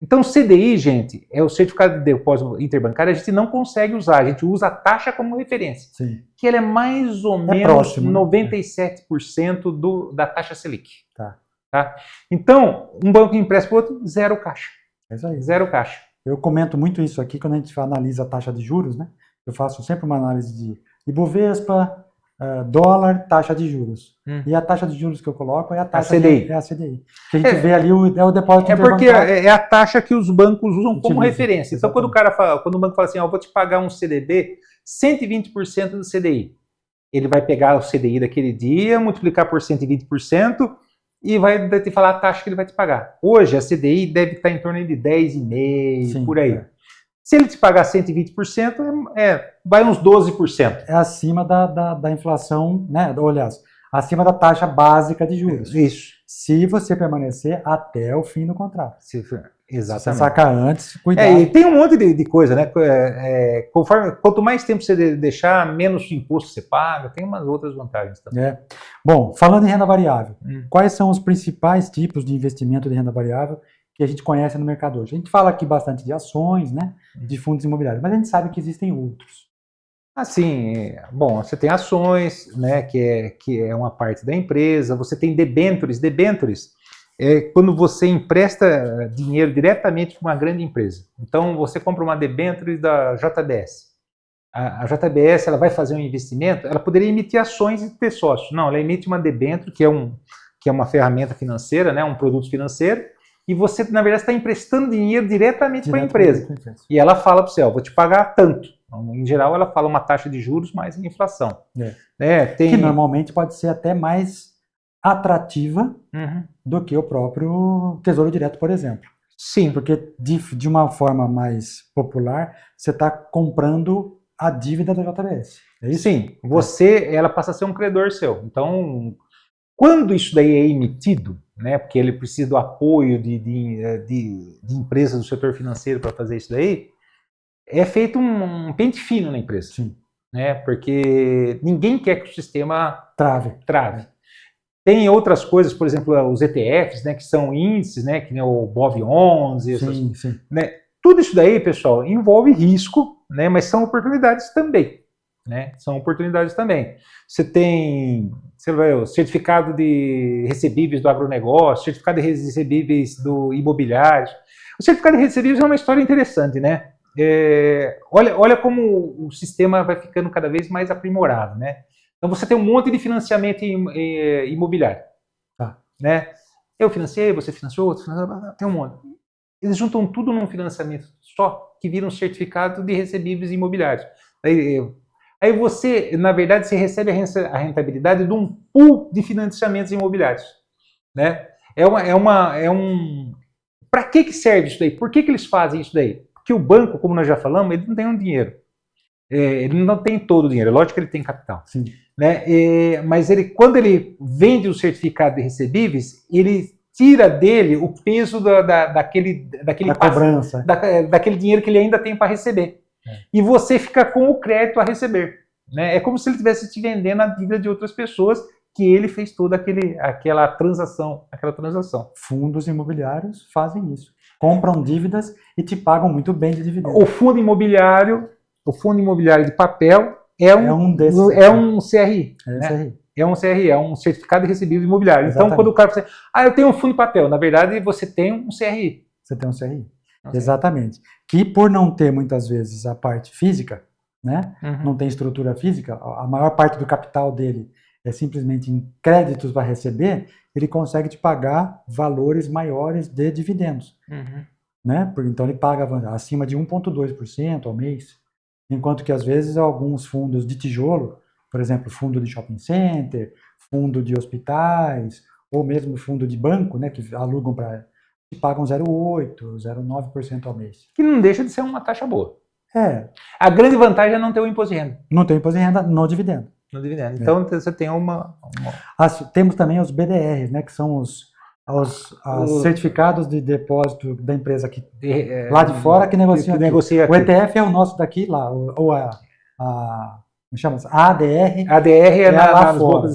Speaker 2: Então, o CDI, gente, é o Certificado de Depósito Interbancário, a gente não consegue usar, a gente usa a taxa como referência.
Speaker 1: Sim.
Speaker 2: Que ela é mais ou menos próximo, 97% da taxa Selic. Tá? Então, um banco empresta para o outro, zero caixa.
Speaker 1: É isso aí.
Speaker 2: Zero caixa.
Speaker 1: Eu comento muito isso aqui quando a gente analisa a taxa de juros, né? Eu faço sempre uma análise de Ibovespa, dólar, taxa de juros. E a taxa de juros que eu coloco é a taxa
Speaker 2: CDI.
Speaker 1: É a CDI. Que a gente vê ali o depósito interbancário.
Speaker 2: Porque é a taxa que os bancos usam como referência. Então, quando o banco fala assim, eu vou te pagar um CDB, 120% do CDI. Ele vai pegar o CDI daquele dia, multiplicar por 120% e vai te falar a taxa que ele vai te pagar. Hoje, a CDI deve estar em torno de 10,5%, por aí. Se ele te pagar 120%, vai uns 12%.
Speaker 1: É acima da inflação, né? Aliás, acima da taxa básica de juros.
Speaker 2: Isso.
Speaker 1: Se você permanecer até o fim do contrato.
Speaker 2: Exatamente.
Speaker 1: Se você sacar antes, cuidado.
Speaker 2: E tem um monte de coisa, né? Quanto mais tempo você deixar, menos imposto você paga. Tem umas outras vantagens também.
Speaker 1: Bom, falando em renda variável, quais são os principais tipos de investimento de renda variável que a gente conhece no mercado hoje? A gente fala aqui bastante de ações, né? De fundos imobiliários, mas a gente sabe que existem outros.
Speaker 2: Assim, bom, você tem ações, né, que é uma parte da empresa, você tem debêntures. Debêntures é quando você empresta dinheiro diretamente para uma grande empresa. Então, você compra uma debênture da JBS. A JBS, ela vai fazer um investimento, ela poderia emitir ações e ter sócios. Não, ela emite uma debênture, que é uma ferramenta financeira, né, um produto financeiro, e você, na verdade, está emprestando dinheiro diretamente para a empresa. E ela fala para você, vou te pagar tanto. Em geral, ela fala uma taxa de juros mais inflação. Que normalmente pode ser até mais atrativa
Speaker 1: do que o próprio Tesouro Direto, por exemplo.
Speaker 2: Sim.
Speaker 1: Porque, de uma forma mais popular, você está comprando a dívida da JBS. É isso?
Speaker 2: Sim. Ela passa a ser um credor seu. Então, quando isso daí é emitido, né, porque ele precisa do apoio de empresas do setor financeiro para fazer isso daí, é feito um pente fino na empresa.
Speaker 1: Sim.
Speaker 2: Né, porque ninguém quer que o sistema
Speaker 1: trave.
Speaker 2: Tem outras coisas, por exemplo, os ETFs, né, que são índices, né, que nem o BOV11.
Speaker 1: Sim.
Speaker 2: Né, tudo isso daí, pessoal, envolve risco, né, mas são oportunidades também. Né, são oportunidades também. Você vai o certificado de recebíveis do agronegócio, certificado de recebíveis do imobiliário. O certificado de recebíveis é uma história interessante, né? Olha como o sistema vai ficando cada vez mais aprimorado, né? Então você tem um monte de financiamento imobiliário, né? Eu financiei, você financiou, outro financiou, tem um monte. Eles juntam tudo num financiamento só, que vira um certificado de recebíveis imobiliários. Aí você, na verdade, você recebe a rentabilidade de um pool de financiamentos imobiliários, né? Para que serve isso daí? Por que eles fazem isso daí? Porque o banco, como nós já falamos, ele não tem um dinheiro. Ele não tem todo o dinheiro. É lógico que ele tem capital.
Speaker 1: Sim.
Speaker 2: Né? Mas quando ele vende o certificado de recebíveis, ele tira dele o peso daquele
Speaker 1: cobrança.
Speaker 2: daquele dinheiro que ele ainda tem para receber. E você fica com o crédito a receber. Né? É como se ele estivesse te vendendo a dívida de outras pessoas que ele fez toda aquela transação.
Speaker 1: Fundos imobiliários fazem isso. Compram dívidas e te pagam muito bem de dividendos.
Speaker 2: O fundo imobiliário de papel é um CRI. Né? É um CRI, é um certificado de recebível imobiliário. Exatamente. Então, quando o cara fala assim, eu tenho um fundo de papel, na verdade você tem um CRI.
Speaker 1: Você tem um CRI. Exatamente. Que por não ter muitas vezes a parte física, né? Não tem estrutura física, a maior parte do capital dele é simplesmente em créditos para receber, ele consegue te pagar valores maiores de dividendos. Né? Então ele paga acima de 1,2% ao mês, enquanto que às vezes alguns fundos de tijolo, por exemplo, fundo de shopping center, fundo de hospitais, ou mesmo fundo de banco, né, que alugam para que pagam 0,8%, 0,9% ao mês.
Speaker 2: Que não deixa de ser uma taxa boa.
Speaker 1: A
Speaker 2: grande vantagem é não ter o imposto de renda.
Speaker 1: Não ter o imposto de renda no dividendo.
Speaker 2: Então você tem
Speaker 1: temos também os BDRs, né, que são os certificados de depósito da empresa lá de fora que negocia aqui. O ETF é o nosso daqui lá, ou a ADR.
Speaker 2: A ADR é
Speaker 1: lá fora.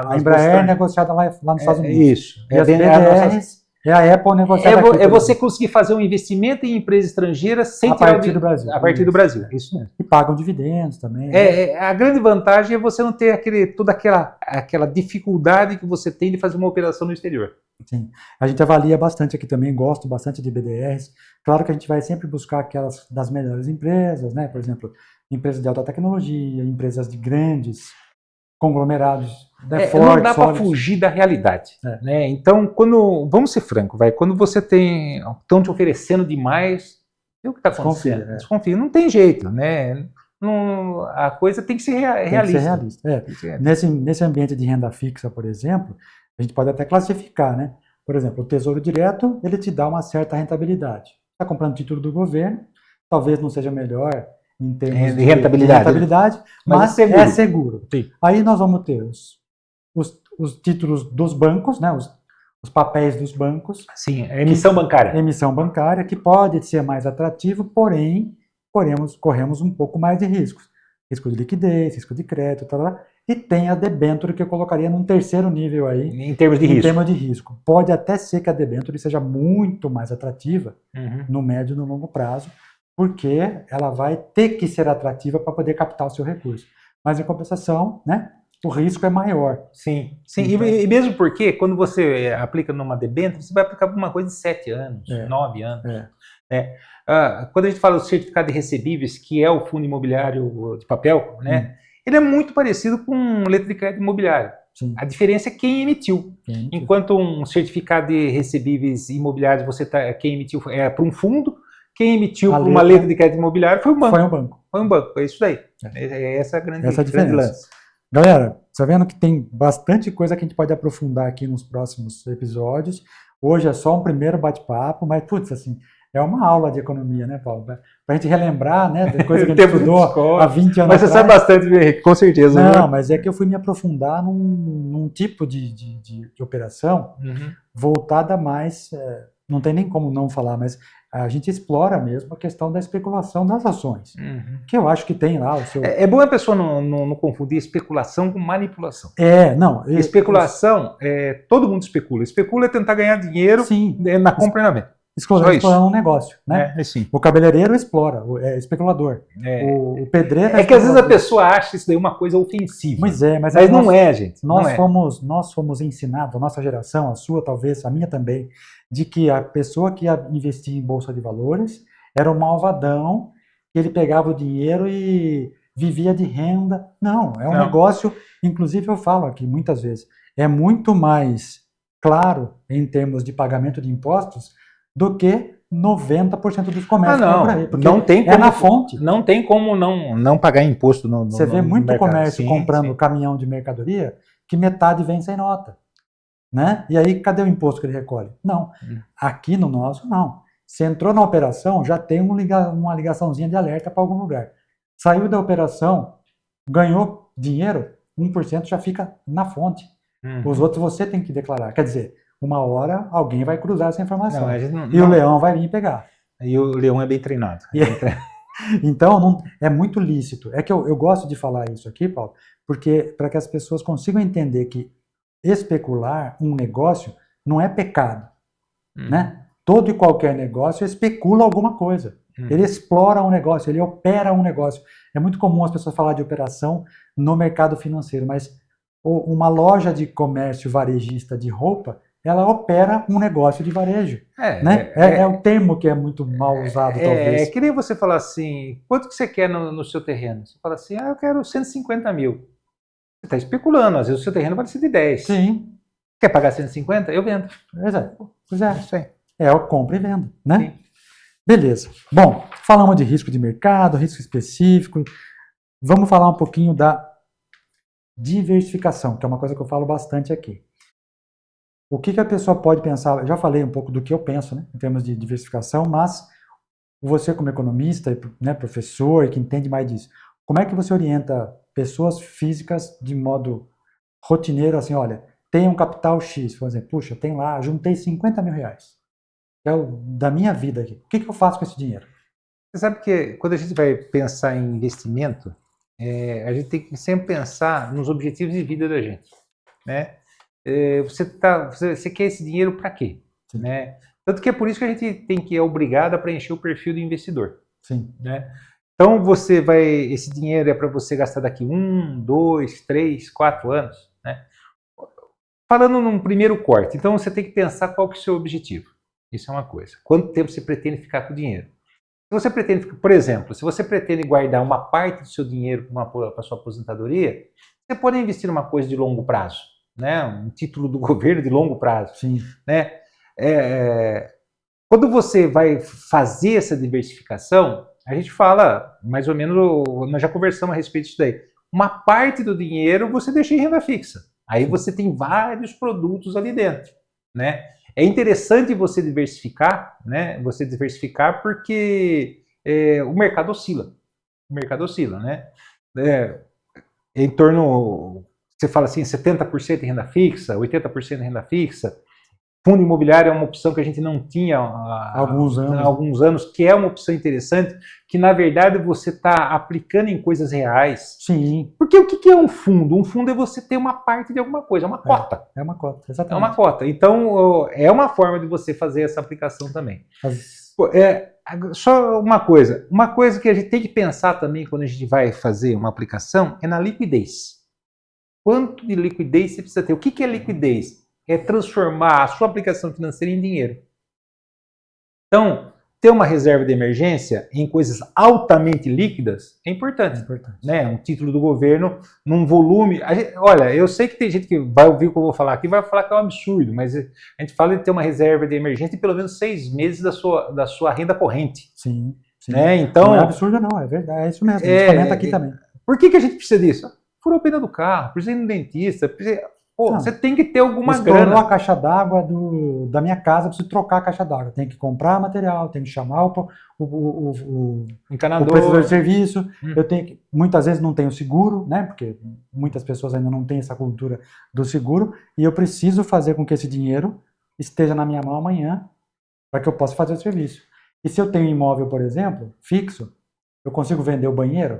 Speaker 1: A Embraer é negociada lá nos Estados Unidos.
Speaker 2: Isso.
Speaker 1: E as BDRs é a Apple negociada aqui.
Speaker 2: É você conseguir fazer um investimento em empresa estrangeira sem
Speaker 1: a partir do Brasil.
Speaker 2: A partir do Brasil, isso mesmo.
Speaker 1: E pagam dividendos também.
Speaker 2: A grande vantagem é você não ter toda aquela dificuldade que você tem de fazer uma operação no exterior.
Speaker 1: Sim. A gente avalia bastante aqui também, gosto bastante de BDRs. Claro que a gente vai sempre buscar aquelas das melhores empresas, né? Por exemplo, empresas de alta tecnologia, empresas de grandes conglomerados, fortes,
Speaker 2: não dá para fugir da realidade. Né? Então, vamos ser francos, quando você estão te oferecendo demais, o que está acontecendo? Desconfia. Não tem jeito, né? A coisa tem que ser realista.
Speaker 1: Tem que ser realista. Nesse ambiente de renda fixa, por exemplo, a gente pode até classificar, né? Por exemplo, o Tesouro Direto, ele te dá uma certa rentabilidade. Está comprando título do governo, talvez não seja melhor em termos de rentabilidade, mas é seguro.
Speaker 2: Sim.
Speaker 1: Aí nós vamos ter os títulos dos bancos, né? Os papéis dos bancos.
Speaker 2: Sim, a emissão bancária.
Speaker 1: Emissão bancária, que pode ser mais atrativo, porém, corremos um pouco mais de riscos. Risco de liquidez, risco de crédito, e tem a debênture que eu colocaria num terceiro nível aí.
Speaker 2: Em termos de risco.
Speaker 1: Pode até ser que a debênture seja muito mais atrativa no médio e no longo prazo, porque ela vai ter que ser atrativa para poder captar o seu recurso. Mas, em compensação, né, o risco é maior.
Speaker 2: Sim. Então, e mesmo porque, quando você aplica numa debênture, você vai aplicar por uma coisa de 7 anos, 9 anos. Quando a gente fala do certificado de recebíveis, que é o fundo imobiliário de papel, né, ele é muito parecido com letra de crédito imobiliário.
Speaker 1: Sim.
Speaker 2: A diferença é quem emitiu. Enquanto um certificado de recebíveis imobiliários, quem emitiu é para um fundo, quem emitiu por uma letra de crédito imobiliário foi o banco. Foi um banco, é isso daí. Essa é a grande
Speaker 1: diferença. Galera, tá vendo que tem bastante coisa que a gente pode aprofundar aqui nos próximos episódios. Hoje é só um primeiro bate-papo, mas, putz, assim, é uma aula de economia, né, Paulo? Pra gente relembrar, né, da coisa que a gente estudou há 20 anos atrás.
Speaker 2: Mas você sabe bastante, com certeza.
Speaker 1: Não, mas é que eu fui me aprofundar num tipo de operação voltada mais... não tem nem como não falar, mas a gente explora mesmo a questão da especulação das ações, que eu acho que tem lá o seu...
Speaker 2: É bom a pessoa não confundir especulação com manipulação.
Speaker 1: Especulação,
Speaker 2: todo mundo especula. Especula é tentar ganhar dinheiro na compra e na venda.
Speaker 1: Explorando um negócio, né?
Speaker 2: Sim.
Speaker 1: O cabeleireiro explora, é especulador. O pedreiro
Speaker 2: é que às vezes a pessoa acha isso daí uma coisa ofensiva.
Speaker 1: Mas
Speaker 2: não é, gente.
Speaker 1: Nós fomos ensinados, a nossa geração, a sua talvez, a minha também, de que a pessoa que ia investir em bolsa de valores era um malvadão, que ele pegava o dinheiro e vivia de renda. Não, é um negócio, inclusive eu falo aqui muitas vezes, é muito mais claro em termos de pagamento de impostos do que 90% dos comércios por aí.
Speaker 2: Não tem como,
Speaker 1: na fonte.
Speaker 2: Não tem como não pagar imposto no
Speaker 1: Você vê muito
Speaker 2: mercado.
Speaker 1: Comércio comprando caminhão de mercadoria que metade vem sem nota. né? E aí, cadê o imposto que ele recolhe? Não. Aqui no nosso, não. Se entrou na operação, já tem uma ligaçãozinha de alerta para algum lugar. Saiu da operação, ganhou dinheiro, 1% já fica na fonte. Os outros você tem que declarar. Quer dizer, uma hora alguém vai cruzar essa informação. E o leão vai vir pegar.
Speaker 2: E o leão é bem treinado.
Speaker 1: Então, é muito lícito. É que eu gosto de falar isso aqui, Paulo, porque para que as pessoas consigam entender que especular um negócio não é pecado, né? Todo e qualquer negócio especula alguma coisa. Ele explora um negócio, ele opera um negócio. É muito comum as pessoas falar de operação no mercado financeiro, mas uma loja de comércio varejista de roupa, ela opera um negócio de varejo. Né? É o termo que é muito mal usado, talvez.
Speaker 2: É que nem você falar assim, quanto que você quer no seu terreno? Você fala assim, eu quero 150 mil. Você está especulando, às vezes o seu terreno vale 110.
Speaker 1: Sim.
Speaker 2: Quer pagar 150? Eu vendo.
Speaker 1: Pois é.
Speaker 2: Isso aí.
Speaker 1: É o compra e venda, né?
Speaker 2: Sim.
Speaker 1: Beleza. Bom, falamos de risco de mercado, risco específico. Vamos falar um pouquinho da diversificação, que é uma coisa que eu falo bastante aqui. O que a pessoa pode pensar? Eu já falei um pouco do que eu penso, né, em termos de diversificação, mas você como economista, né, professor, que entende mais disso, como é que você orienta pessoas físicas de modo rotineiro, assim, olha, tem um capital X, por exemplo, puxa, tem lá, juntei 50 mil reais. É da minha vida aqui. O que eu faço com esse dinheiro?
Speaker 2: Você sabe que quando a gente vai pensar em investimento, a gente tem que sempre pensar nos objetivos de vida da gente, né? Você quer esse dinheiro para quê? Né? Tanto que é por isso que a gente é obrigado a preencher o perfil do investidor.
Speaker 1: Sim.
Speaker 2: Né? Então esse dinheiro é para você gastar daqui 1, 2, 3, 4 anos. Né? Falando num primeiro corte, então você tem que pensar qual que é o seu objetivo. Isso é uma coisa. Quanto tempo você pretende ficar com o dinheiro? Se você pretende, por exemplo, se você pretende guardar uma parte do seu dinheiro para a sua aposentadoria, você pode investir numa coisa de longo prazo, né? Um título do governo de longo prazo.
Speaker 1: Sim.
Speaker 2: Né? Quando você vai fazer essa diversificação, a gente fala, mais ou menos, nós já conversamos a respeito disso daí. Uma parte do dinheiro você deixa em renda fixa. Aí você tem vários produtos ali dentro, né? É interessante você diversificar, né? Você diversificar porque o mercado oscila. O mercado oscila, né? Em torno, você fala assim, 70% em renda fixa, 80% em renda fixa. Fundo imobiliário é uma opção que a gente não tinha há alguns anos, que é uma opção interessante, que na verdade você está aplicando em coisas reais.
Speaker 1: Sim.
Speaker 2: Porque o que é um fundo? Um fundo é você ter uma parte de alguma coisa, é uma cota.
Speaker 1: É uma cota, exatamente.
Speaker 2: É uma cota. Então, é uma forma de você fazer essa aplicação também. Só uma coisa que a gente tem que pensar também quando a gente vai fazer uma aplicação é na liquidez. Quanto de liquidez você precisa ter? O que é liquidez? É transformar a sua aplicação financeira em dinheiro. Então, ter uma reserva de emergência em coisas altamente líquidas é importante. Né? Um título do governo num volume... olha, eu sei que tem gente que vai ouvir o que eu vou falar aqui e vai falar que é um absurdo, mas a gente fala de ter uma reserva de emergência de pelo menos 6 meses da sua renda corrente.
Speaker 1: Sim.
Speaker 2: Né? Então,
Speaker 1: não é absurdo não, é verdade, é isso mesmo. A gente comenta aqui também.
Speaker 2: Por que a gente precisa disso? Furou o pneu do carro, precisa ir no dentista, você tem que ter alguma grana.
Speaker 1: Estourou a caixa d'água da minha casa, eu preciso trocar a caixa d'água. Tem que comprar material, tem que chamar o prestador de serviço. Muitas vezes não tenho seguro, né? Porque muitas pessoas ainda não têm essa cultura do seguro. E eu preciso fazer com que esse dinheiro esteja na minha mão amanhã para que eu possa fazer o serviço. E se eu tenho imóvel, por exemplo, fixo, eu consigo vender o banheiro?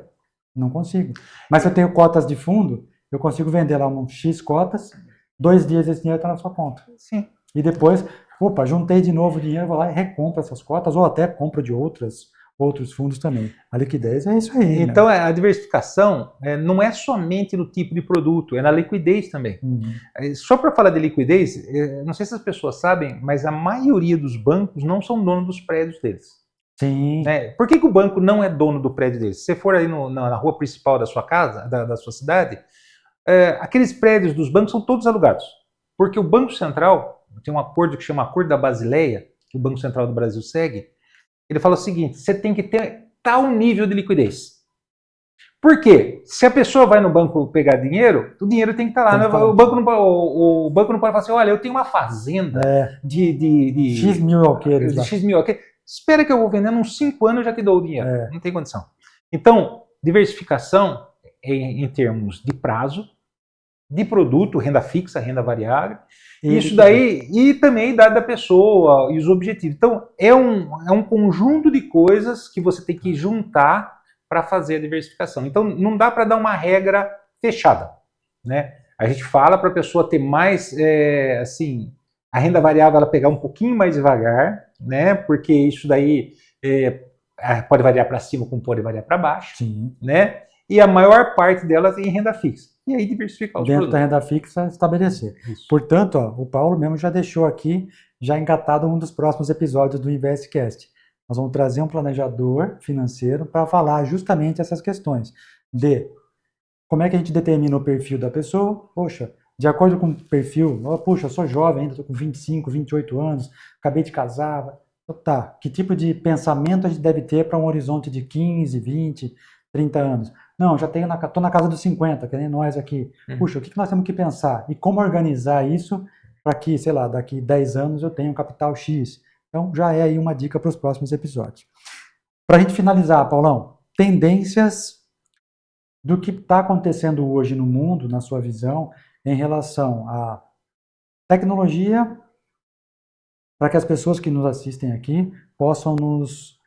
Speaker 1: Não consigo. Mas se eu tenho cotas de fundo, eu consigo vender lá um X cotas, 2 dias esse dinheiro está na sua conta.
Speaker 2: Sim.
Speaker 1: E depois, juntei de novo o dinheiro, vou lá e recompro essas cotas, ou até compro de outros fundos também. A liquidez é isso aí.
Speaker 2: Então, a diversificação não é somente no tipo de produto, é na liquidez também. Só para falar de liquidez, não sei se as pessoas sabem, mas a maioria dos bancos não são donos dos prédios deles.
Speaker 1: Sim.
Speaker 2: Né? Por que o banco não é dono do prédio deles? Se você for aí na rua principal da sua casa, da sua cidade, aqueles prédios dos bancos são todos alugados. Porque o Banco Central tem um acordo que chama Acordo da Basileia, que o Banco Central do Brasil segue. Ele fala o seguinte: você tem que ter tal nível de liquidez. Por quê? Se a pessoa vai no banco pegar dinheiro, o dinheiro tem que estar lá. Né? O banco não pode falar assim, olha, eu tenho uma fazenda de
Speaker 1: X mil alqueires
Speaker 2: de
Speaker 1: lá.
Speaker 2: X mil alqueires. Espera que eu vou vendendo uns 5 anos, eu já te dou o dinheiro. Não tem condição. Então, diversificação em termos de prazo, de produto, renda fixa, renda variável, isso daí, e também a idade da pessoa e os objetivos. Então, é um conjunto de coisas que você tem que juntar para fazer a diversificação. Então, não dá para dar uma regra fechada, né? A gente fala para a pessoa ter mais, assim, a renda variável ela pegar um pouquinho mais devagar, né? Porque isso daí pode variar para cima como pode variar para baixo,
Speaker 1: Sim.
Speaker 2: né? E a maior parte delas em renda fixa. E aí diversificar os
Speaker 1: Dentro
Speaker 2: produtos.
Speaker 1: da renda fixa, estabelecer.
Speaker 2: Isso.
Speaker 1: Portanto, ó, o Paulo mesmo já deixou aqui, já engatado um dos próximos episódios do InvestCast. Nós vamos trazer um planejador financeiro para falar justamente essas questões de como é que a gente determina o perfil da pessoa. Poxa, de acordo com o perfil, puxa, eu sou jovem ainda, estou com 25, 28 anos, acabei de casar. Tá, que tipo de pensamento a gente deve ter para um horizonte de 15, 20, 30 anos? Não, já estou na casa dos 50, que nem nós aqui. Puxa, o que nós temos que pensar? E como organizar isso para que, sei lá, daqui 10 anos eu tenha um capital X? Então, já é aí uma dica para os próximos episódios. Para a gente finalizar, Paulão, tendências do que está acontecendo hoje no mundo, na sua visão, em relação à tecnologia, para que as pessoas que nos assistem aqui possam nos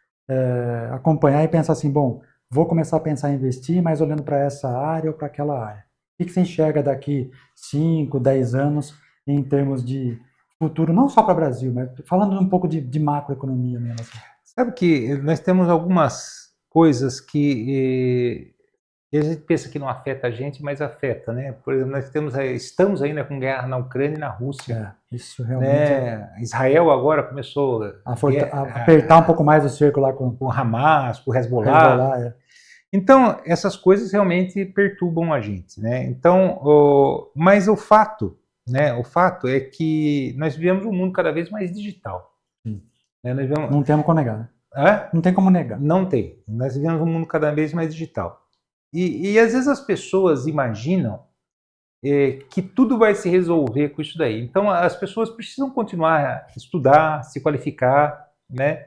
Speaker 1: acompanhar e pensar assim, bom, vou começar a pensar em investir, mas olhando para essa área ou para aquela área. O que você enxerga daqui 5, 10 anos em termos de futuro, não só para o Brasil, mas falando um pouco de macroeconomia mesmo. Assim.
Speaker 2: Sabe que nós temos algumas coisas que a gente pensa que não afeta a gente, mas afeta, né? Por exemplo, estamos ainda com guerra na Ucrânia e na Rússia.
Speaker 1: Isso realmente.
Speaker 2: Né? Israel agora começou
Speaker 1: a apertar um pouco mais o cerco lá com
Speaker 2: o Hamas, com o Hezbollah. Então, essas coisas realmente perturbam a gente, né? Então, mas o fato é que nós vivemos um mundo cada vez mais digital. Né?
Speaker 1: Não temos como negar. Né? Não tem como negar.
Speaker 2: Não tem. Nós vivemos um mundo cada vez mais digital. E às vezes as pessoas imaginam que tudo vai se resolver com isso daí. Então, as pessoas precisam continuar a estudar, se qualificar, né?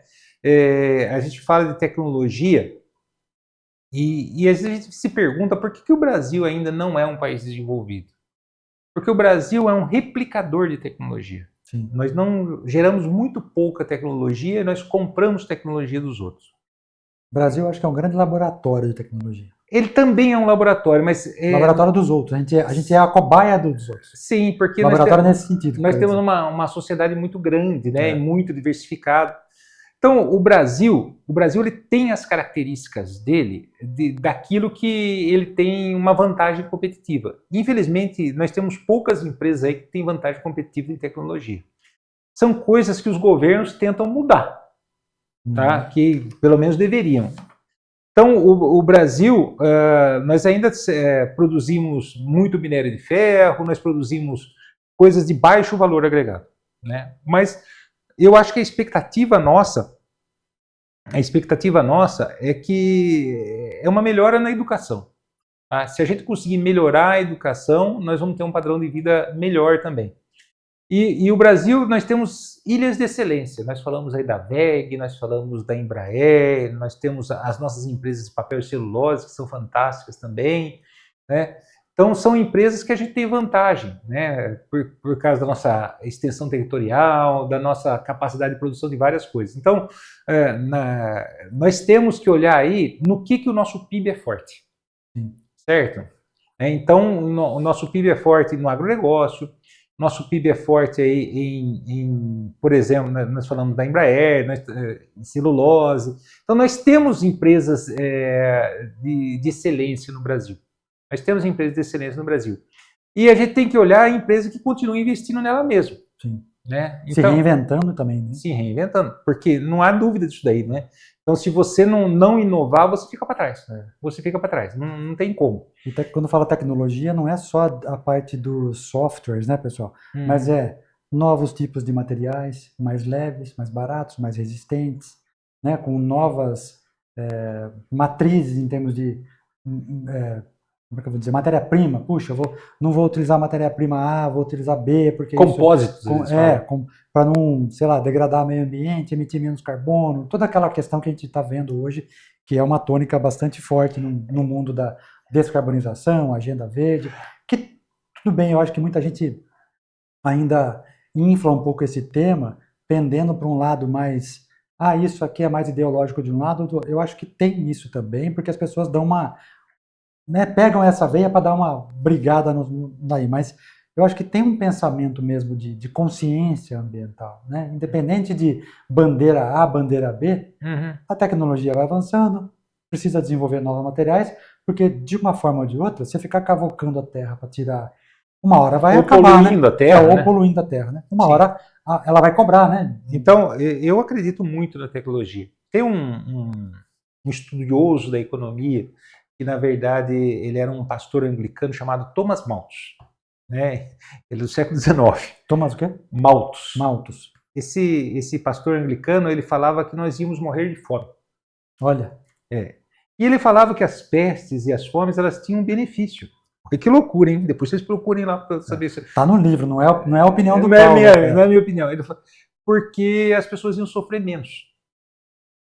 Speaker 2: A gente fala de tecnologia e às vezes a gente se pergunta por que o Brasil ainda não é um país desenvolvido. Porque o Brasil é um replicador de tecnologia.
Speaker 1: Sim.
Speaker 2: Nós não geramos muito pouca tecnologia e nós compramos tecnologia dos outros.
Speaker 1: O Brasil, acho que é um grande laboratório de tecnologia.
Speaker 2: Ele também é um laboratório, mas...
Speaker 1: laboratório dos outros. A gente é a cobaia dos outros.
Speaker 2: Sim, porque
Speaker 1: laboratório nesse sentido.
Speaker 2: Nós temos uma sociedade muito grande, né, e muito diversificada. Então, o Brasil ele tem as características dele, daquilo que ele tem uma vantagem competitiva. Infelizmente, nós temos poucas empresas aí que têm vantagem competitiva em tecnologia. São coisas que os governos tentam mudar, tá? Que pelo menos deveriam. Então, o Brasil, nós ainda produzimos muito minério de ferro, nós produzimos coisas de baixo valor agregado, né? Mas eu acho que a expectativa nossa é que é uma melhora na educação. Tá? Se a gente conseguir melhorar a educação, nós vamos ter um padrão de vida melhor também. E o Brasil, nós temos ilhas de excelência. Nós falamos aí da WEG, nós falamos da Embraer, nós temos as nossas empresas de papel e celulose, que são fantásticas também, né? Então, são empresas que a gente tem vantagem, né? Por causa da nossa extensão territorial, da nossa capacidade de produção de várias coisas. Então, nós temos que olhar aí no que o nosso PIB é forte, certo? Então, o nosso PIB é forte no agronegócio, nosso PIB é forte aí por exemplo, nós falamos da Embraer, em celulose. Então, nós temos empresas de excelência no Brasil. Nós temos empresas de excelência no Brasil. E a gente tem que olhar a empresa que continua investindo nela mesmo.
Speaker 1: Sim.
Speaker 2: Né?
Speaker 1: Então, se reinventando também. Né?
Speaker 2: Se reinventando, porque não há dúvida disso daí, né? Então, se você não inovar, você fica para trás. Você fica para trás, não tem como.
Speaker 1: E quando fala tecnologia, não é só a parte dos softwares, né, pessoal? Mas novos tipos de materiais, mais leves, mais baratos, mais resistentes, né? Com novas matrizes em termos de como é que eu vou dizer, matéria-prima, puxa, não vou utilizar matéria-prima A, vou utilizar B, porque
Speaker 2: Compósitos, eles falam.
Speaker 1: para não, sei lá, degradar o meio ambiente, emitir menos carbono, toda aquela questão que a gente está vendo hoje, que é uma tônica bastante forte no mundo da descarbonização, agenda verde, que tudo bem, eu acho que muita gente ainda infla um pouco esse tema, pendendo para um lado mais, isso aqui é mais ideológico de um lado, eu acho que tem isso também, porque as pessoas dão uma, né, pegam essa veia para dar uma brigada daí, mas eu acho que tem um pensamento mesmo de consciência ambiental, né? Independente de bandeira A, bandeira B, a tecnologia vai avançando, precisa desenvolver novos materiais, porque de uma forma ou de outra, você ficar cavocando a terra para tirar, uma hora vai
Speaker 2: ou
Speaker 1: acabar,
Speaker 2: poluindo
Speaker 1: né?
Speaker 2: a terra,
Speaker 1: ou
Speaker 2: né?
Speaker 1: poluindo a terra, né? Uma
Speaker 2: Sim.
Speaker 1: hora ela vai cobrar, né?
Speaker 2: Então, eu acredito muito na tecnologia. Tem um estudioso da economia que, na verdade, ele era um pastor anglicano chamado Thomas Malthus, né? Ele é do século XIX.
Speaker 1: Thomas o quê?
Speaker 2: Malthus.
Speaker 1: Malthus.
Speaker 2: Esse pastor anglicano, ele falava que nós íamos morrer de fome.
Speaker 1: Olha.
Speaker 2: E ele falava que as pestes e as fomes, elas tinham um benefício. E que loucura, hein? Depois vocês procurem lá para saber isso.
Speaker 1: Tá no livro, não é a opinião do
Speaker 2: Paulo. Não é a minha opinião.
Speaker 1: Ele
Speaker 2: fala, porque as pessoas iam sofrer menos.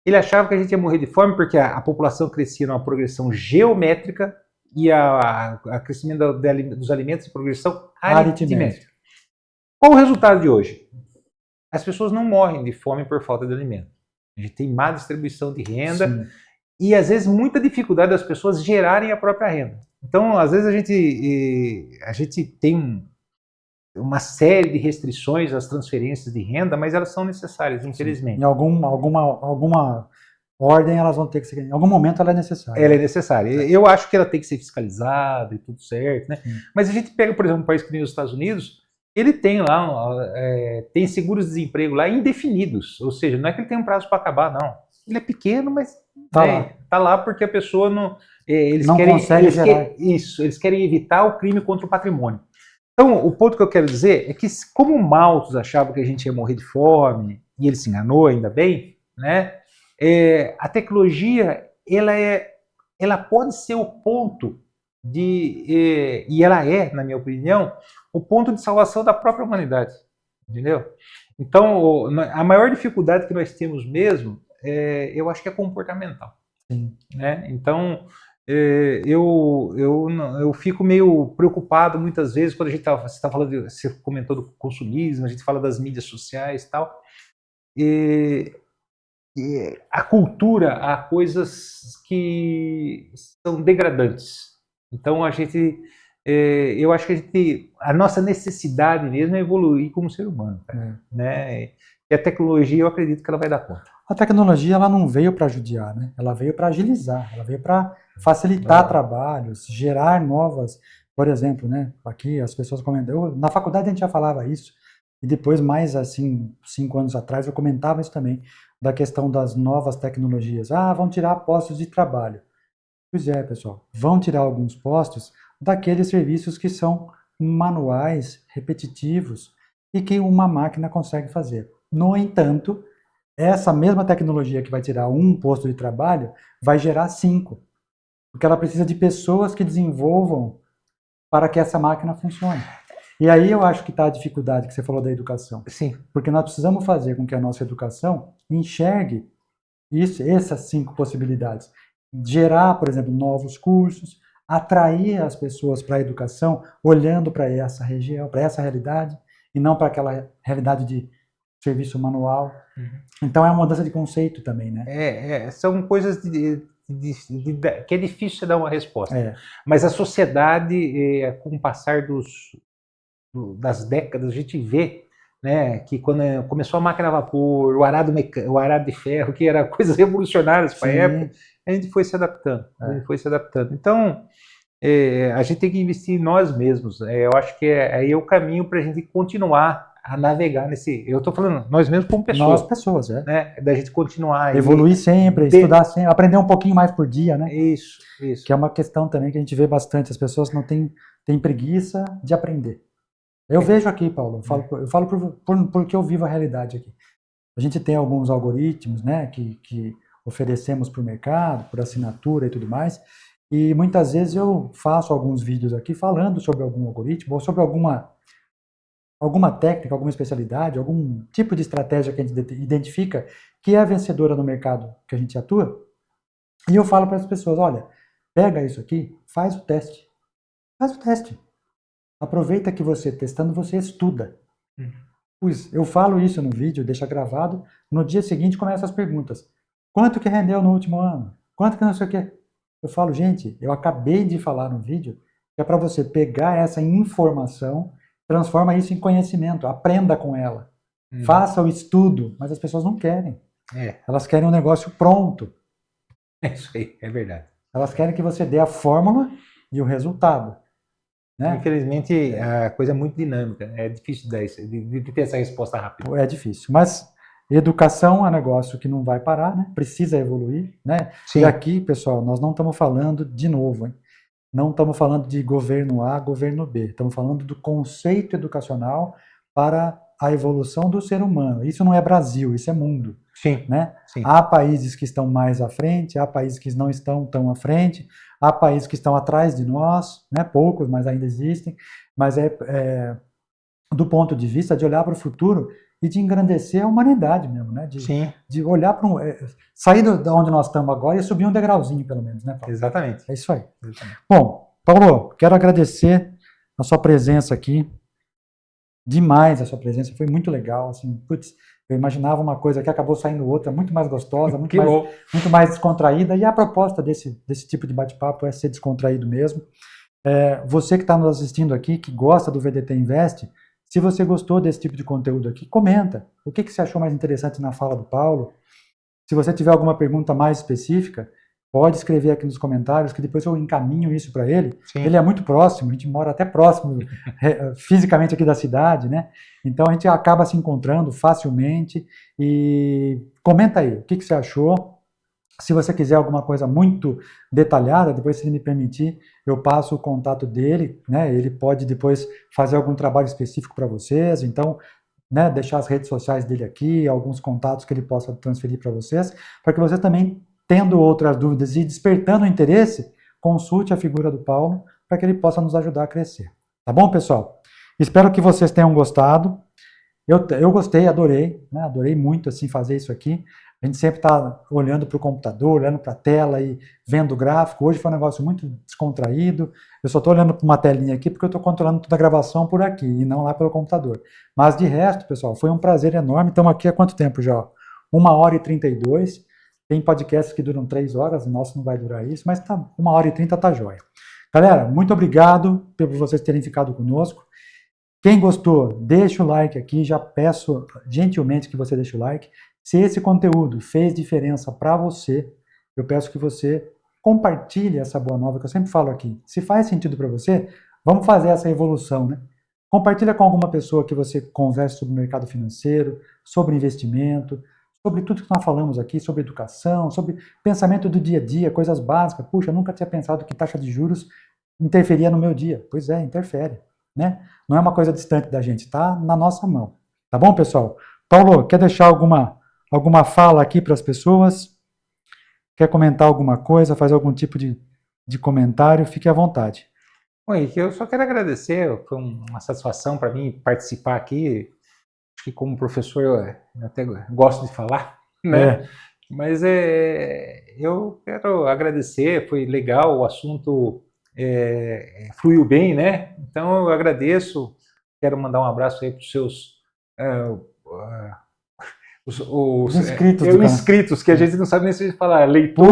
Speaker 2: Ele achava que a gente ia morrer de fome porque a população crescia numa progressão geométrica e a crescimento dos alimentos em progressão aritmétrica. Qual o resultado de hoje? As pessoas não morrem de fome por falta de alimento. A gente tem má distribuição de renda. Sim. E, às vezes, muita dificuldade das pessoas gerarem a própria renda. Então, às vezes, a gente tem uma série de restrições às transferências de renda, mas elas são necessárias, infelizmente.
Speaker 1: Sim. Em alguma ordem elas vão ter que ser... Em algum momento ela é necessária.
Speaker 2: Ela é necessária. Eu acho que ela tem que ser fiscalizada e tudo certo, né? Mas a gente pega, por exemplo, um país que nem os Estados Unidos, ele tem lá, tem seguros-desemprego lá indefinidos. Ou seja, não é que ele tem um prazo para acabar, não. Ele é pequeno, mas tá lá porque a pessoa não... Eles
Speaker 1: não consegue gerar.
Speaker 2: Eles querem evitar o crime contra o patrimônio. Então, o ponto que eu quero dizer é que, como o Malthus achava que a gente ia morrer de fome, e ele se enganou, ainda bem, né? A tecnologia, ela pode ser o ponto e ela na minha opinião, o ponto de salvação da própria humanidade, entendeu? Então, a maior dificuldade que nós temos mesmo, eu acho que é comportamental.
Speaker 1: Sim.
Speaker 2: Né? Então, eu fico meio preocupado muitas vezes quando você comentou do consumismo, a gente fala das mídias sociais e tal, a cultura, há coisas que são degradantes. Então eu acho que a nossa necessidade mesmo é evoluir como ser humano, né? E a tecnologia, eu acredito que ela vai dar conta.
Speaker 1: A tecnologia, ela não veio para judiar, né? Ela veio para agilizar, ela veio para facilitar trabalhos, gerar novas, por exemplo, né? Aqui as pessoas comentam, na faculdade a gente já falava isso, e depois mais assim, 5 anos atrás eu comentava isso também, da questão das novas tecnologias. Vão tirar postos de trabalho. Pois é, pessoal, vão tirar alguns postos daqueles serviços que são manuais, repetitivos, e que uma máquina consegue fazer. No entanto, essa mesma tecnologia que vai tirar um posto de trabalho vai gerar 5, porque ela precisa de pessoas que desenvolvam para que essa máquina funcione. E aí eu acho que está a dificuldade que você falou da educação.
Speaker 2: Sim.
Speaker 1: Porque nós precisamos fazer com que a nossa educação enxergue essas 5 possibilidades. Gerar, por exemplo, novos cursos, atrair as pessoas para a educação, olhando para essa região, para essa realidade, e não para aquela realidade de serviço manual. Então é uma mudança de conceito também, né?
Speaker 2: São coisas que é difícil você dar uma resposta. Mas a sociedade, com o passar das décadas, a gente vê, né, que quando começou a máquina a vapor, o arado de ferro, que era coisas revolucionárias para a época, a gente foi se adaptando. Então, a gente tem que investir em nós mesmos. Eu acho que aí é o caminho para a gente continuar a navegar nesse... Eu estou falando nós mesmos como pessoas.
Speaker 1: Nós pessoas,
Speaker 2: né? Da gente continuar...
Speaker 1: Evoluir sempre, estudar sempre, aprender um pouquinho mais por dia, né?
Speaker 2: Isso.
Speaker 1: Que é uma questão também que a gente vê bastante. As pessoas não têm preguiça de aprender. Eu vejo aqui, Paulo, eu falo porque eu vivo a realidade aqui. A gente tem alguns algoritmos, né, que oferecemos para o mercado, por assinatura e tudo mais, E muitas vezes eu faço alguns vídeos aqui falando sobre algum algoritmo ou sobre alguma técnica, alguma especialidade, algum tipo de estratégia que a gente identifica que é vencedora no mercado que a gente atua. E eu falo para as pessoas, olha, pega isso aqui, faz o teste. Faz o teste. Aproveita que você testando, você estuda. Pois eu falo isso no vídeo, deixa gravado, no dia seguinte começam as perguntas. Quanto que rendeu no último ano? Quanto que não sei o quê? Eu falo, gente, eu acabei de falar no vídeo que é para você pegar essa informação, transforma isso em conhecimento, aprenda com ela. Faça o estudo, mas as pessoas não querem. Elas querem um negócio pronto.
Speaker 2: É isso aí, é verdade.
Speaker 1: Elas querem que você dê a fórmula e o resultado. Né?
Speaker 2: Infelizmente, a coisa é muito dinâmica. É difícil de ter essa resposta rápida.
Speaker 1: É difícil. Mas educação é um negócio que não vai parar, né? Precisa evoluir. Né?
Speaker 2: Sim.
Speaker 1: E aqui, pessoal, nós não estamos falando de novo, hein? Não estamos falando de governo A, governo B. Estamos falando do conceito educacional para a evolução do ser humano. Isso não é Brasil, isso é mundo.
Speaker 2: Sim.
Speaker 1: Né?
Speaker 2: Sim.
Speaker 1: Há países que estão mais à frente, há países que não estão tão à frente, há países que estão atrás de nós, né? Poucos, mas ainda existem. Mas do ponto de vista de olhar para o futuro e de engrandecer a humanidade mesmo, né? De olhar para sair de onde nós estamos agora e subir um degrauzinho, pelo menos, né, Paulo?
Speaker 2: Exatamente.
Speaker 1: É isso aí.
Speaker 2: Exatamente.
Speaker 1: Bom, Paulo, quero agradecer a sua presença aqui. Demais a sua presença, foi muito legal. Assim, putz, eu imaginava uma coisa que acabou saindo outra, muito mais gostosa, muito mais descontraída. E a proposta desse tipo de bate-papo é ser descontraído mesmo. Você que está nos assistindo aqui, que gosta do VDT Invest, se você gostou desse tipo de conteúdo aqui, comenta. O que você achou mais interessante na fala do Paulo? Se você tiver alguma pergunta mais específica, pode escrever aqui nos comentários, que depois eu encaminho isso para ele. Sim. Ele é muito próximo, a gente mora até próximo, fisicamente aqui da cidade, né? Então a gente acaba se encontrando facilmente. E comenta aí, o que você achou? Se você quiser alguma coisa muito detalhada, depois, se ele me permitir, eu passo o contato dele, né? Ele pode depois fazer algum trabalho específico para vocês, então, né, deixar as redes sociais dele aqui, alguns contatos que ele possa transferir para vocês, para que você também, tendo outras dúvidas e despertando interesse, consulte a figura do Paulo, para que ele possa nos ajudar a crescer. Tá bom, pessoal? Espero que vocês tenham gostado. Eu gostei, adorei, né? Adorei muito assim fazer isso aqui. A gente sempre está olhando para o computador, olhando para a tela e vendo o gráfico. Hoje foi um negócio muito descontraído. Eu só estou olhando para uma telinha aqui porque eu estou controlando toda a gravação por aqui e não lá pelo computador. Mas de resto, pessoal, foi um prazer enorme. Estamos aqui há quanto tempo já? 1h32. Tem podcasts que duram 3 horas, o nosso não vai durar isso, mas 1h30 tá jóia. Galera, muito obrigado por vocês terem ficado conosco. Quem gostou, deixa o like aqui. Já peço gentilmente que você deixe o like. Se esse conteúdo fez diferença para você, eu peço que você compartilhe essa boa nova que eu sempre falo aqui. Se faz sentido para você, vamos fazer essa evolução, né? Compartilha com alguma pessoa que você converse sobre o mercado financeiro, sobre investimento, sobre tudo que nós falamos aqui, sobre educação, sobre pensamento do dia a dia, coisas básicas. Puxa, eu nunca tinha pensado que taxa de juros interferia no meu dia. Pois é, interfere, né? Não é uma coisa distante da gente, tá na nossa mão. Tá bom, pessoal? Paulo, quer deixar alguma fala aqui para as pessoas? Quer comentar alguma coisa, fazer algum tipo de comentário? Fique à vontade.
Speaker 2: Oi, eu só quero agradecer, foi uma satisfação para mim participar aqui. Acho que como professor eu até gosto de falar, né? Mas eu quero agradecer, foi legal, o assunto fluiu bem, né? Então eu agradeço, quero mandar um abraço aí para os seus os inscritos, que a gente não sabe nem se falar, leitor,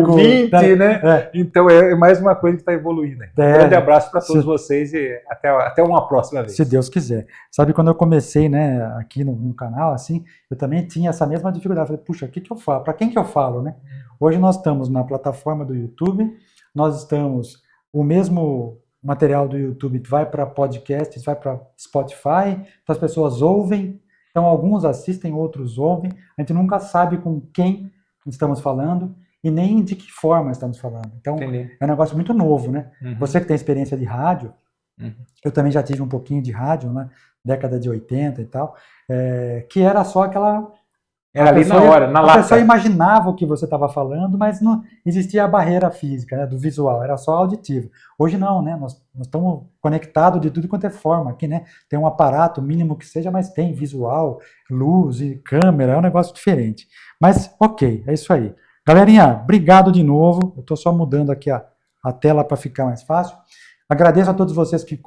Speaker 2: ouvinte, né? Então é mais uma coisa que está evoluindo. Um grande abraço para todos vocês e até uma próxima vez.
Speaker 1: Se Deus quiser. Sabe, quando eu comecei, né, aqui no canal, assim, eu também tinha essa mesma dificuldade. Falei, puxa, o que eu falo? Para quem que eu falo, né? Hoje nós estamos na plataforma do YouTube, nós estamos, o mesmo material do YouTube vai para podcasts, vai para Spotify, então as pessoas ouvem. Então, alguns assistem, outros ouvem. A gente nunca sabe com quem estamos falando e nem de que forma estamos falando. Então, é um negócio muito novo, né? Você que tem experiência de rádio, eu também já tive um pouquinho de rádio, né? Década de 80 e tal, que era só aquela
Speaker 2: Era ali na hora, na
Speaker 1: a
Speaker 2: lata.
Speaker 1: pessoa imaginava o que você estava falando, mas não existia a barreira física, né, do visual, era só auditivo. Hoje não, né? Nós estamos conectados de tudo quanto é forma aqui, né? Tem um aparato mínimo que seja, mas tem visual, luz e câmera, é um negócio diferente. Mas ok, é isso aí. Galerinha, obrigado de novo. Eu estou só mudando aqui a tela para ficar mais fácil. Agradeço a todos vocês que,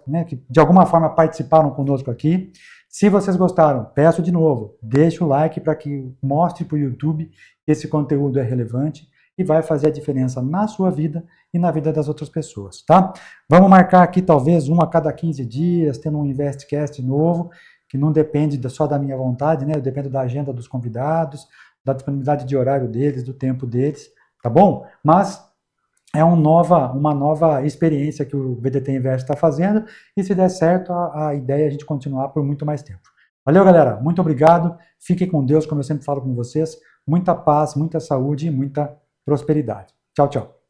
Speaker 1: né, que de alguma forma participaram conosco aqui. Se vocês gostaram, peço de novo, deixe o like para que mostre para o YouTube que esse conteúdo é relevante e vai fazer a diferença na sua vida e na vida das outras pessoas, tá? Vamos marcar aqui talvez um a cada 15 dias, tendo um Investcast novo, que não depende só da minha vontade, né? Depende da agenda dos convidados, da disponibilidade de horário deles, do tempo deles, tá bom? Mas é uma nova experiência que o VDT Invest está fazendo, e se der certo, a ideia é a gente continuar por muito mais tempo. Valeu, galera, muito obrigado, fiquem com Deus, como eu sempre falo com vocês, muita paz, muita saúde e muita prosperidade. Tchau, tchau.